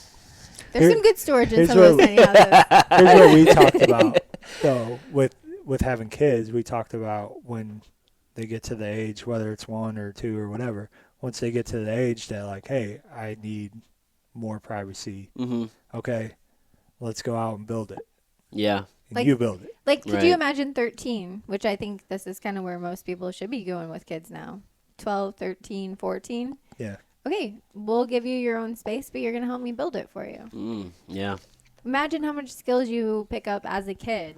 There's Here- some good storage in here's some of those what- tiny houses. Here's what we talked about, though, with having kids. We talked about when they get to the age, whether it's 1 or 2 or whatever, once they get to the age that, like, hey, I need more privacy. Mm-hmm. Okay, let's go out and build it. Yeah. And Like- you build it. Like, could Right. you imagine 13, which I think this is kind of where most people should be going with kids now. 12, 13, 14. Yeah. Okay, we'll give you your own space, but you're going to help me build it for you. Yeah. Imagine how much skills you pick up as a kid.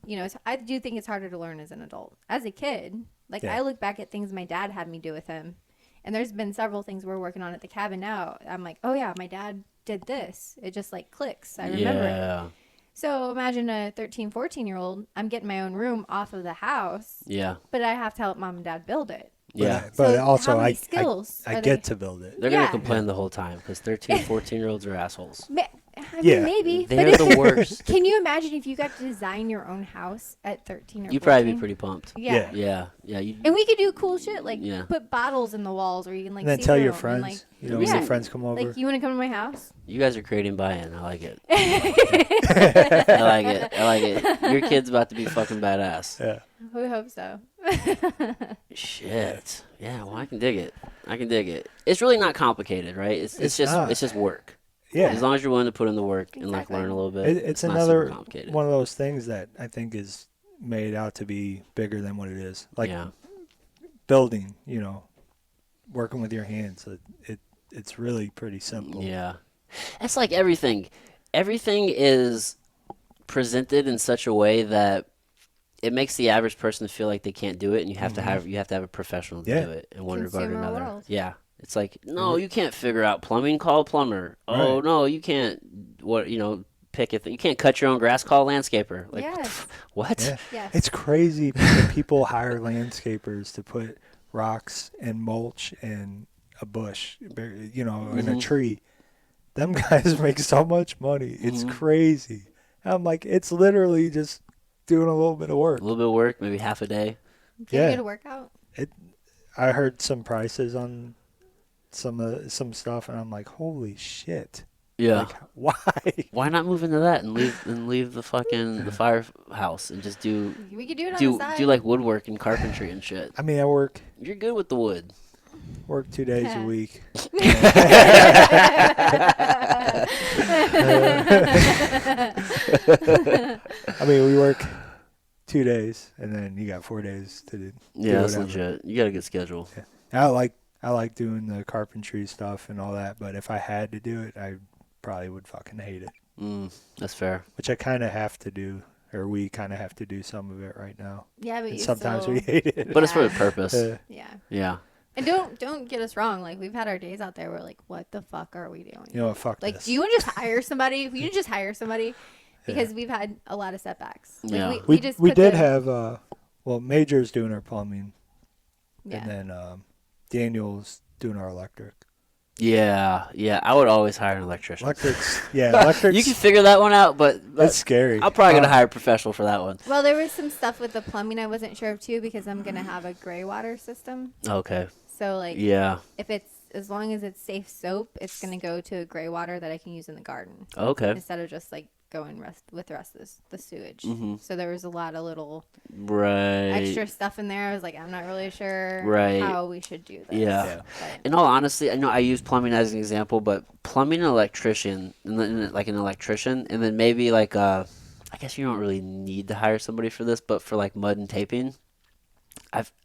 You know, I do think it's harder to learn as an adult. As a kid, like, Yeah. I look back at things my dad had me do with him, and there's been several things we're working on at the cabin now. I'm like, oh yeah, my dad did this. It just, like, clicks. I remember it. Yeah. So imagine a 13, 14-year-old. I'm getting my own room off of the house, Yeah. but I have to help mom and dad build it. Yeah. But So also, how many I skills I are get they- to build it. They're Yeah. going to complain the whole time because 13, 14-year-olds are assholes. I Yeah. mean, maybe. They're but the worst. Can you imagine if you got to design your own house at 13 or 14? You'd probably be pretty pumped. Yeah. Yeah. Yeah. You, And we could do cool shit, like Yeah. put bottles in the walls where you can, like, And then see tell the your room friends. and, like, You know, Yeah. when your friends come over. like, you want to come to my house? you guys are creating buy-in. I like it. I like it. I like it. Your kid's about to be fucking badass. yeah. We hope so. Shit. Yeah, well, I can dig it. I can dig it. It's really not complicated, right? It's It's just not. it's just work. Yeah. As long as you're willing to put in the work and like Exactly. learn a little bit. It's not super another complicated. one of those things that I think is made out to be bigger than what it is. Like yeah. building, you know, working with your hands. It's really pretty simple. Yeah. It's like everything. Everything is presented in such a way that it makes the average person feel like they can't do it, and you have to have a professional to Yeah. do it in one regard or Consumer another. world. Yeah. It's like, no, you can't figure out plumbing, call a plumber. Oh Right. no, you can't pick it. You can't cut your own grass, call a landscaper. Like Yes. what? Yeah. Yes. It's crazy that people hire landscapers to put rocks and mulch and a bush, you know, and a tree. Them guys make so much money. It's crazy. I'm like, it's literally just doing a little bit of work. A little bit of work, maybe half a day. Can Yeah. you get a workout? I heard some prices on some stuff, and I'm like, holy shit! Yeah. Like, why? Why not move into that and leave the fucking the firehouse and just do We could do it on the side. like woodwork and carpentry and shit. I mean, I work You're good with the wood. 2 days Yeah. a week. I mean, we work 2 days, and then you got 4 days to do Yeah, that's whatever. legit. You got a good schedule. I like doing the carpentry stuff and all that, but if I had to do it, I probably would fucking hate it. That's fair. Which I kind of have to do, or we kind of have to do some of it right now. Yeah, but And you sometimes still, we hate it. But it's for Yeah. a purpose. Yeah. Yeah. And don't get us wrong. Like, we've had our days out there where, like, what the fuck are we doing? You know what? Fuck Like, this. do you want to just hire somebody? We just hire somebody because we've had a lot of setbacks. Like, Yeah. we just we put did the- have Major's doing our plumbing, Yeah. and then Daniel's doing our electric. Yeah. Yeah. I would always hire an electrician. Electrics, yeah, electrics. You can figure that one out, but that's scary. I'm probably gonna hire a professional for that one. Well, there was some stuff with the plumbing I wasn't sure of too because I'm gonna have a gray water system. Okay. So like, Yeah. if it's as long as it's safe soap, it's gonna go to a gray water that I can use in the garden Okay. instead of just like going with the rest of the sewage. Mhm. So there was a lot of little Right. extra stuff in there. I was like, I'm not really sure Right. how we should do this. Yeah. Yeah. But In all honesty, I know I use plumbing as an example, but plumbing and electrician, and then like an electrician, and then maybe like I guess you don't really need to hire somebody for this, but for like mud and taping,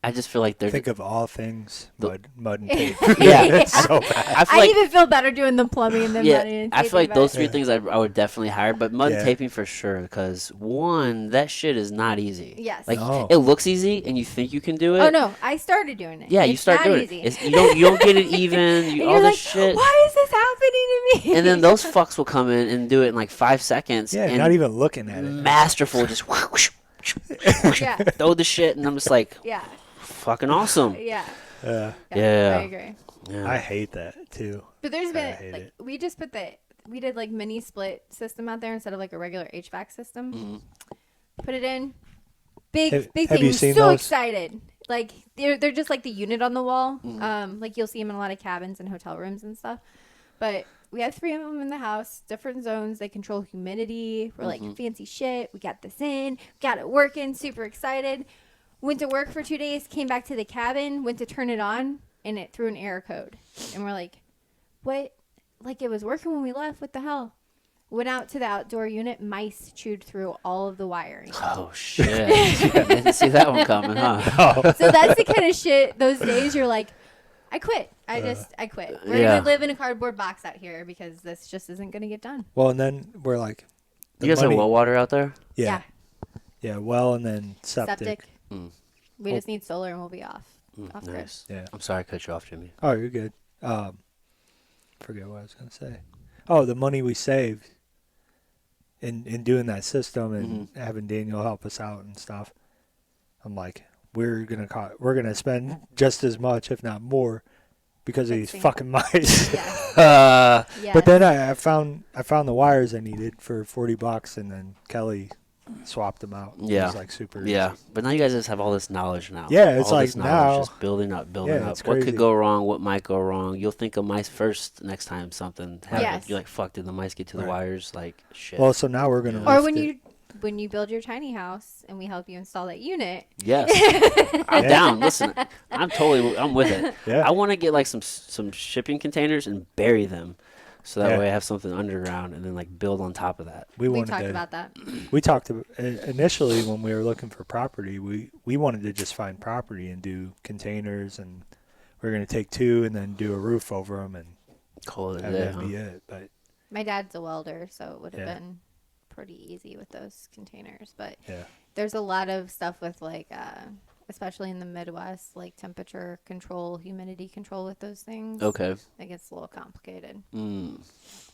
I just feel like they're Think of all things The- mud and tape. Yeah. It's so bad. I feel I like even feel better doing the plumbing than yeah, money and I feel like taping, those but- three things I would definitely hire, but mud and Yeah. taping for sure because one, that shit is not easy. Yes. Like No. it looks easy and you think you can do it. Oh no, I started doing it. Yeah, you It's start not doing easy. it. You don't get it even. and All you're this like, shit. why is this happening to me? And then those fucks will come in and do it in like 5 seconds. Yeah, and not even looking at it. masterful, just yeah, throw the shit, and I'm just like, yeah, fucking awesome. yeah. Yeah. I agree. Yeah. I hate that too. But there's I been hate like it. we did like mini split system out there instead of like a regular HVAC system. Mhm. Put it in. Big Have big you thing. seen So those? excited. Like they're just like the unit on the wall. Mm-hmm. Like you'll see them in a lot of cabins and hotel rooms and stuff. But we have 3 of them in the house, different zones. They control humidity. We're Mm-hmm. like fancy shit. We got this in. Got it working. Super excited. Went to work for 2 days. Came back to the cabin. Went to turn it on, and it threw an error code. And we're like, what? Like it was working when we left. What the hell? Went out to the outdoor unit. Mice chewed through all of the wiring. Oh shit! I didn't see that one coming, huh? So that's the kind of shit. Those days you're like, I quit. I quit. We're Yeah. gonna live in a cardboard box out here because this just isn't gonna get done. Well, and then we're like, the You guys have money- well water out there? Yeah, yeah. Well, and then septic. Mm. We just need solar and we'll be off. Off grid. Nice. Yeah. I'm sorry I cut you off, Jimmy. Oh, you're good. Forget what I was gonna say. Oh, the money we saved in doing that system and having Daniel help us out and stuff. I'm like, we're gonna spend just as much, if not more, because of these Fixing. fucking mice. Yes. Yes. But then I found the wires I needed for $40, and then Kelly swapped them out. It Yeah. was like super Yeah, easy. but now you guys just have all this knowledge now. Yeah, it's all like this knowledge now- just building up. Yeah, it's What crazy. could go wrong? What might go wrong? You'll think of mice first next time something happens. Yes. You're like, fuck, did the mice get to the Right. wires? Like, shit. Well, so now we're gonna. or lift when it. you build your tiny house and we help you install that unit. Yes, I'm Yeah. down. Listen, I'm with it. Yeah. I want to get like some shipping containers and bury them, so that Yeah. way I have something underground and then like build on top of that. We wanted talked to, about that. We talked about initially when we were looking for property. We wanted to just find property and do containers, and we're gonna take 2 and then do a roof over them and Call it a have day, that huh? be it. But My dad's a welder, so it would have Yeah. been pretty easy with those containers. But yeah, there's a lot of stuff with like especially in the Midwest, like temperature control, humidity control with those things. Okay. It gets a little complicated. Mm.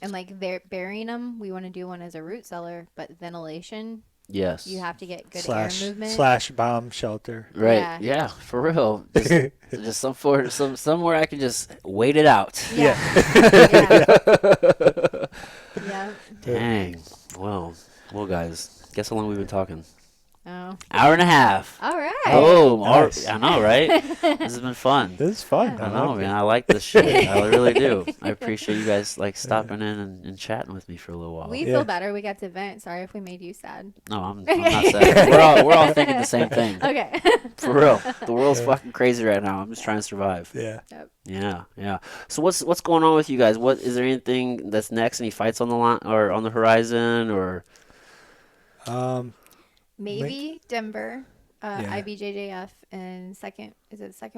And like they're burying them, we want to do one as a root cellar, but ventilation, Yes. you have to get good slash air movement. slash bomb shelter. Right. Yeah. Yeah. For real. Just somewhere I can just wait it out. Yeah. Yeah. Yeah. Dang. Well, guys. Guess how long we've been talking? Oh. Hour and a half. All right. Oh, Nice. I know, right? This has been fun. This is fun. I know, man. I like this shit. I really do. I appreciate you guys like stopping in and chatting with me for a little while. We Yeah. feel better. We got to vent. Sorry if we made you sad. No, I'm not sad. We're all thinking the same thing. Okay. For real. The world's fucking crazy right now. I'm just trying to survive. Yeah. Yeah, yeah. So what's going on with you guys? What is there anything that's next? Any fights on the line or on the horizon or? Maybe Denver, Yeah. IBJJF in second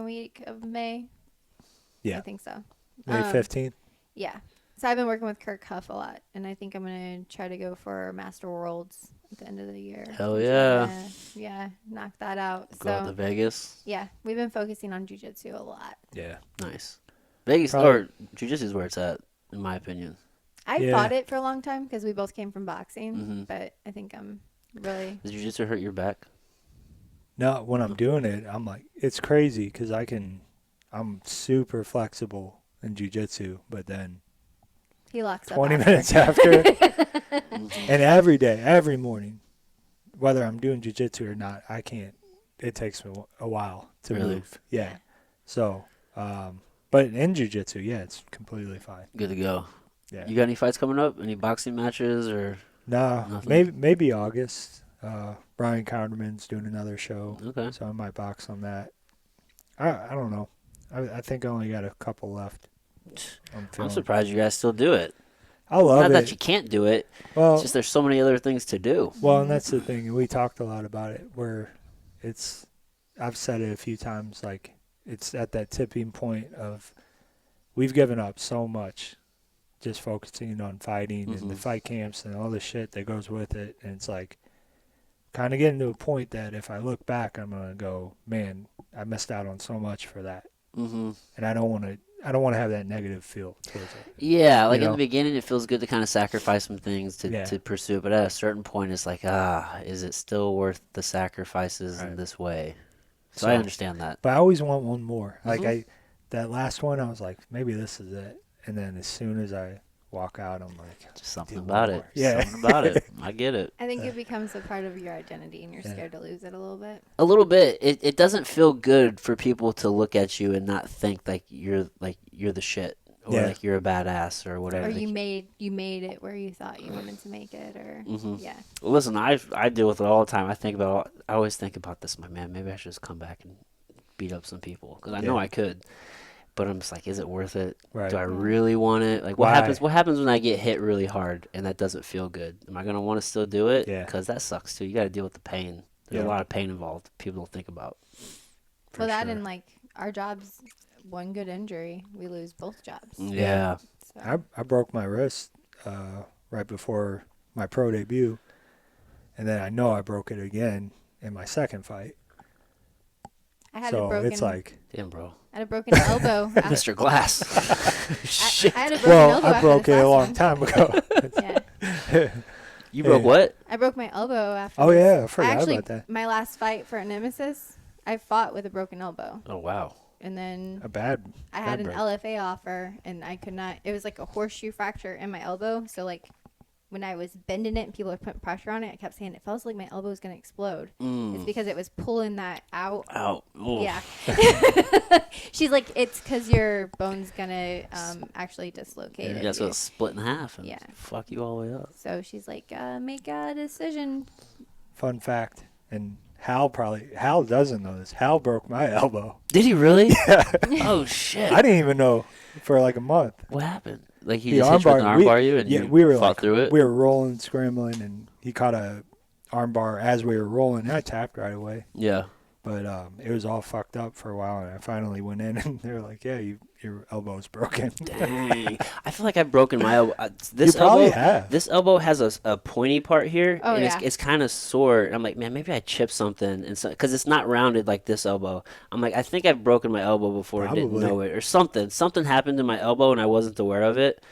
week of May? Yeah. I think so. May 15th. Yeah. So I've been working with Kirk Huff a lot, and I think I'm going to try to go for Master Worlds at the end of the year. Hell So yeah. I'm gonna, yeah, knock that out. Go out to So, Vegas. yeah, we've been focusing on jiu-jitsu a lot. Yeah. Nice. Vegas Probably- or jiu-jitsu is where it's at, in my opinion. I Yeah. fought it for a long time because we both came from boxing, Mhm. but I think I'm really... Does jiu-jitsu hurt your back? No, when I'm doing it, I'm like, it's crazy because I'm super flexible in jujitsu, but then He locks up 20 after. minutes after, and every day, every morning, whether I'm doing jujitsu or not, I can't. It takes me a while to Really? move. Yeah. So, but in jujitsu, yeah, it's completely fine. Good to go. Yeah. You got any fights coming up? Any boxing matches or? No, Nothing? maybe August. Brian Counterman's doing another show, Okay. so I might box on that. I don't know. I think I only got a couple left. I'm I'm surprised you guys still do it. I love Not it. that you can't do it. well, It's just there's so many other things to do. well, and that's the thing. We talked a lot about it. Where it's, I've said it a few times. Like it's at that tipping point of we've given up so much, just focusing on fighting and the fight camps and all the shit that goes with it. And it's like kind of getting to a point that if I look back, I'm gonna go, man, I missed out on so much for that, and I don't want to. I don't want to have that negative feel towards it. Yeah, like You in know? the beginning, it feels good to kind of sacrifice some things Yeah. to pursue it, but at a certain point, it's like, is it still worth the sacrifices in Right. this way? So I understand that. But I always want one more. Like that last one, I was like, maybe this is it. And then as soon as I walk out, I'm like, Just something do about one it. more. Yeah. Something about it. I get it. I think it becomes a part of your identity, and you're scared to lose it a little bit. A little bit. It doesn't feel good for people to look at you and not think like you're the shit, or Yeah. like you're a badass or whatever. Or Like, you made it where you thought you wanted to make it, or yeah. listen, I deal with it all the time. I always think about this. My man, maybe I should just come back and beat up some people because I know I could. But I'm just like, is it worth it? Right. Do I really want it? Like, Why? what happens when I get hit really hard and that doesn't feel good? Am I gonna want to still do it? Yeah. Because that sucks too. You got to deal with the pain. There's a Yeah. lot of pain involved. People don't think about. Well, that sure. and like our jobs, one good injury, we lose both jobs. Yeah. So. I broke my wrist right before my pro debut. And then I know I broke it again in my second fight. I had So a broken. it's like, Damn, bro. I had a broken elbow. Mr. Glass. Shit. I had a broken well, elbow I after broke this it a last long one. time ago. Yeah, You broke what? I broke my elbow after. Oh, this. yeah, I forgot actually, about that. my last fight for Nemesis, I fought with a broken elbow, Oh, wow. and then A bad. I had bad an break. LFA offer, and I could not. It was like a horseshoe fracture in my elbow. So like, when I was bending it and people were putting pressure on it, I kept saying it felt like my elbow was gonna explode. It's because it was pulling that out. Ow. Oof. Yeah. She's like, it's because your bone's gonna actually dislocate it. Yeah, so it's split in half and Yeah. fuck you all the way up. So she's like, make a decision. Fun fact. And Hal doesn't know this. Hal broke my elbow. Did he really? Oh, shit. I didn't even know for like a month. What happened? Like he He just hit you with an armbar you and yeah, you we were fought like, through it? We were rolling, scrambling, and he caught a armbar as we were rolling. And I tapped right away. Yeah. But it was all fucked up for a while, and I finally went in, and they were like, yeah, your elbow's broken. Dang. I feel like I've broken my elbow. This You probably elbow, have. This elbow has a pointy part here, Oh, and yeah. it's kind of sore. And I'm like, man, maybe I chipped something, and because it's not rounded like this elbow. I'm like, I think I've broken my elbow before and didn't Probably. know it, or something. Something happened to my elbow, and I wasn't aware of it,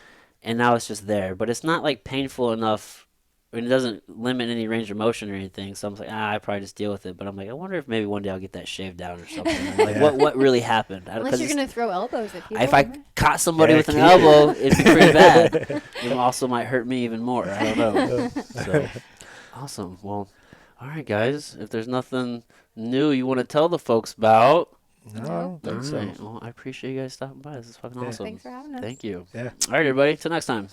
and now it's just there. But it's not like painful enough. And it doesn't limit any range of motion or anything, so I'm like, I probably just deal with it. But I'm like, I wonder if maybe one day I'll get that shaved down or something. Like, Yeah. what really happened? Unless you're gonna throw elbows at people. If I caught somebody Yeah, with an keep elbow, it'd be pretty bad. It also might hurt me even more. I don't know. So, awesome. Well, all right, guys. If there's nothing new you want to tell the folks about, No, I don't think all so. right. Well, I appreciate you guys stopping by. This is fucking Yeah. awesome. Thanks for having us. Thank you. Yeah. All right, everybody. Till next time.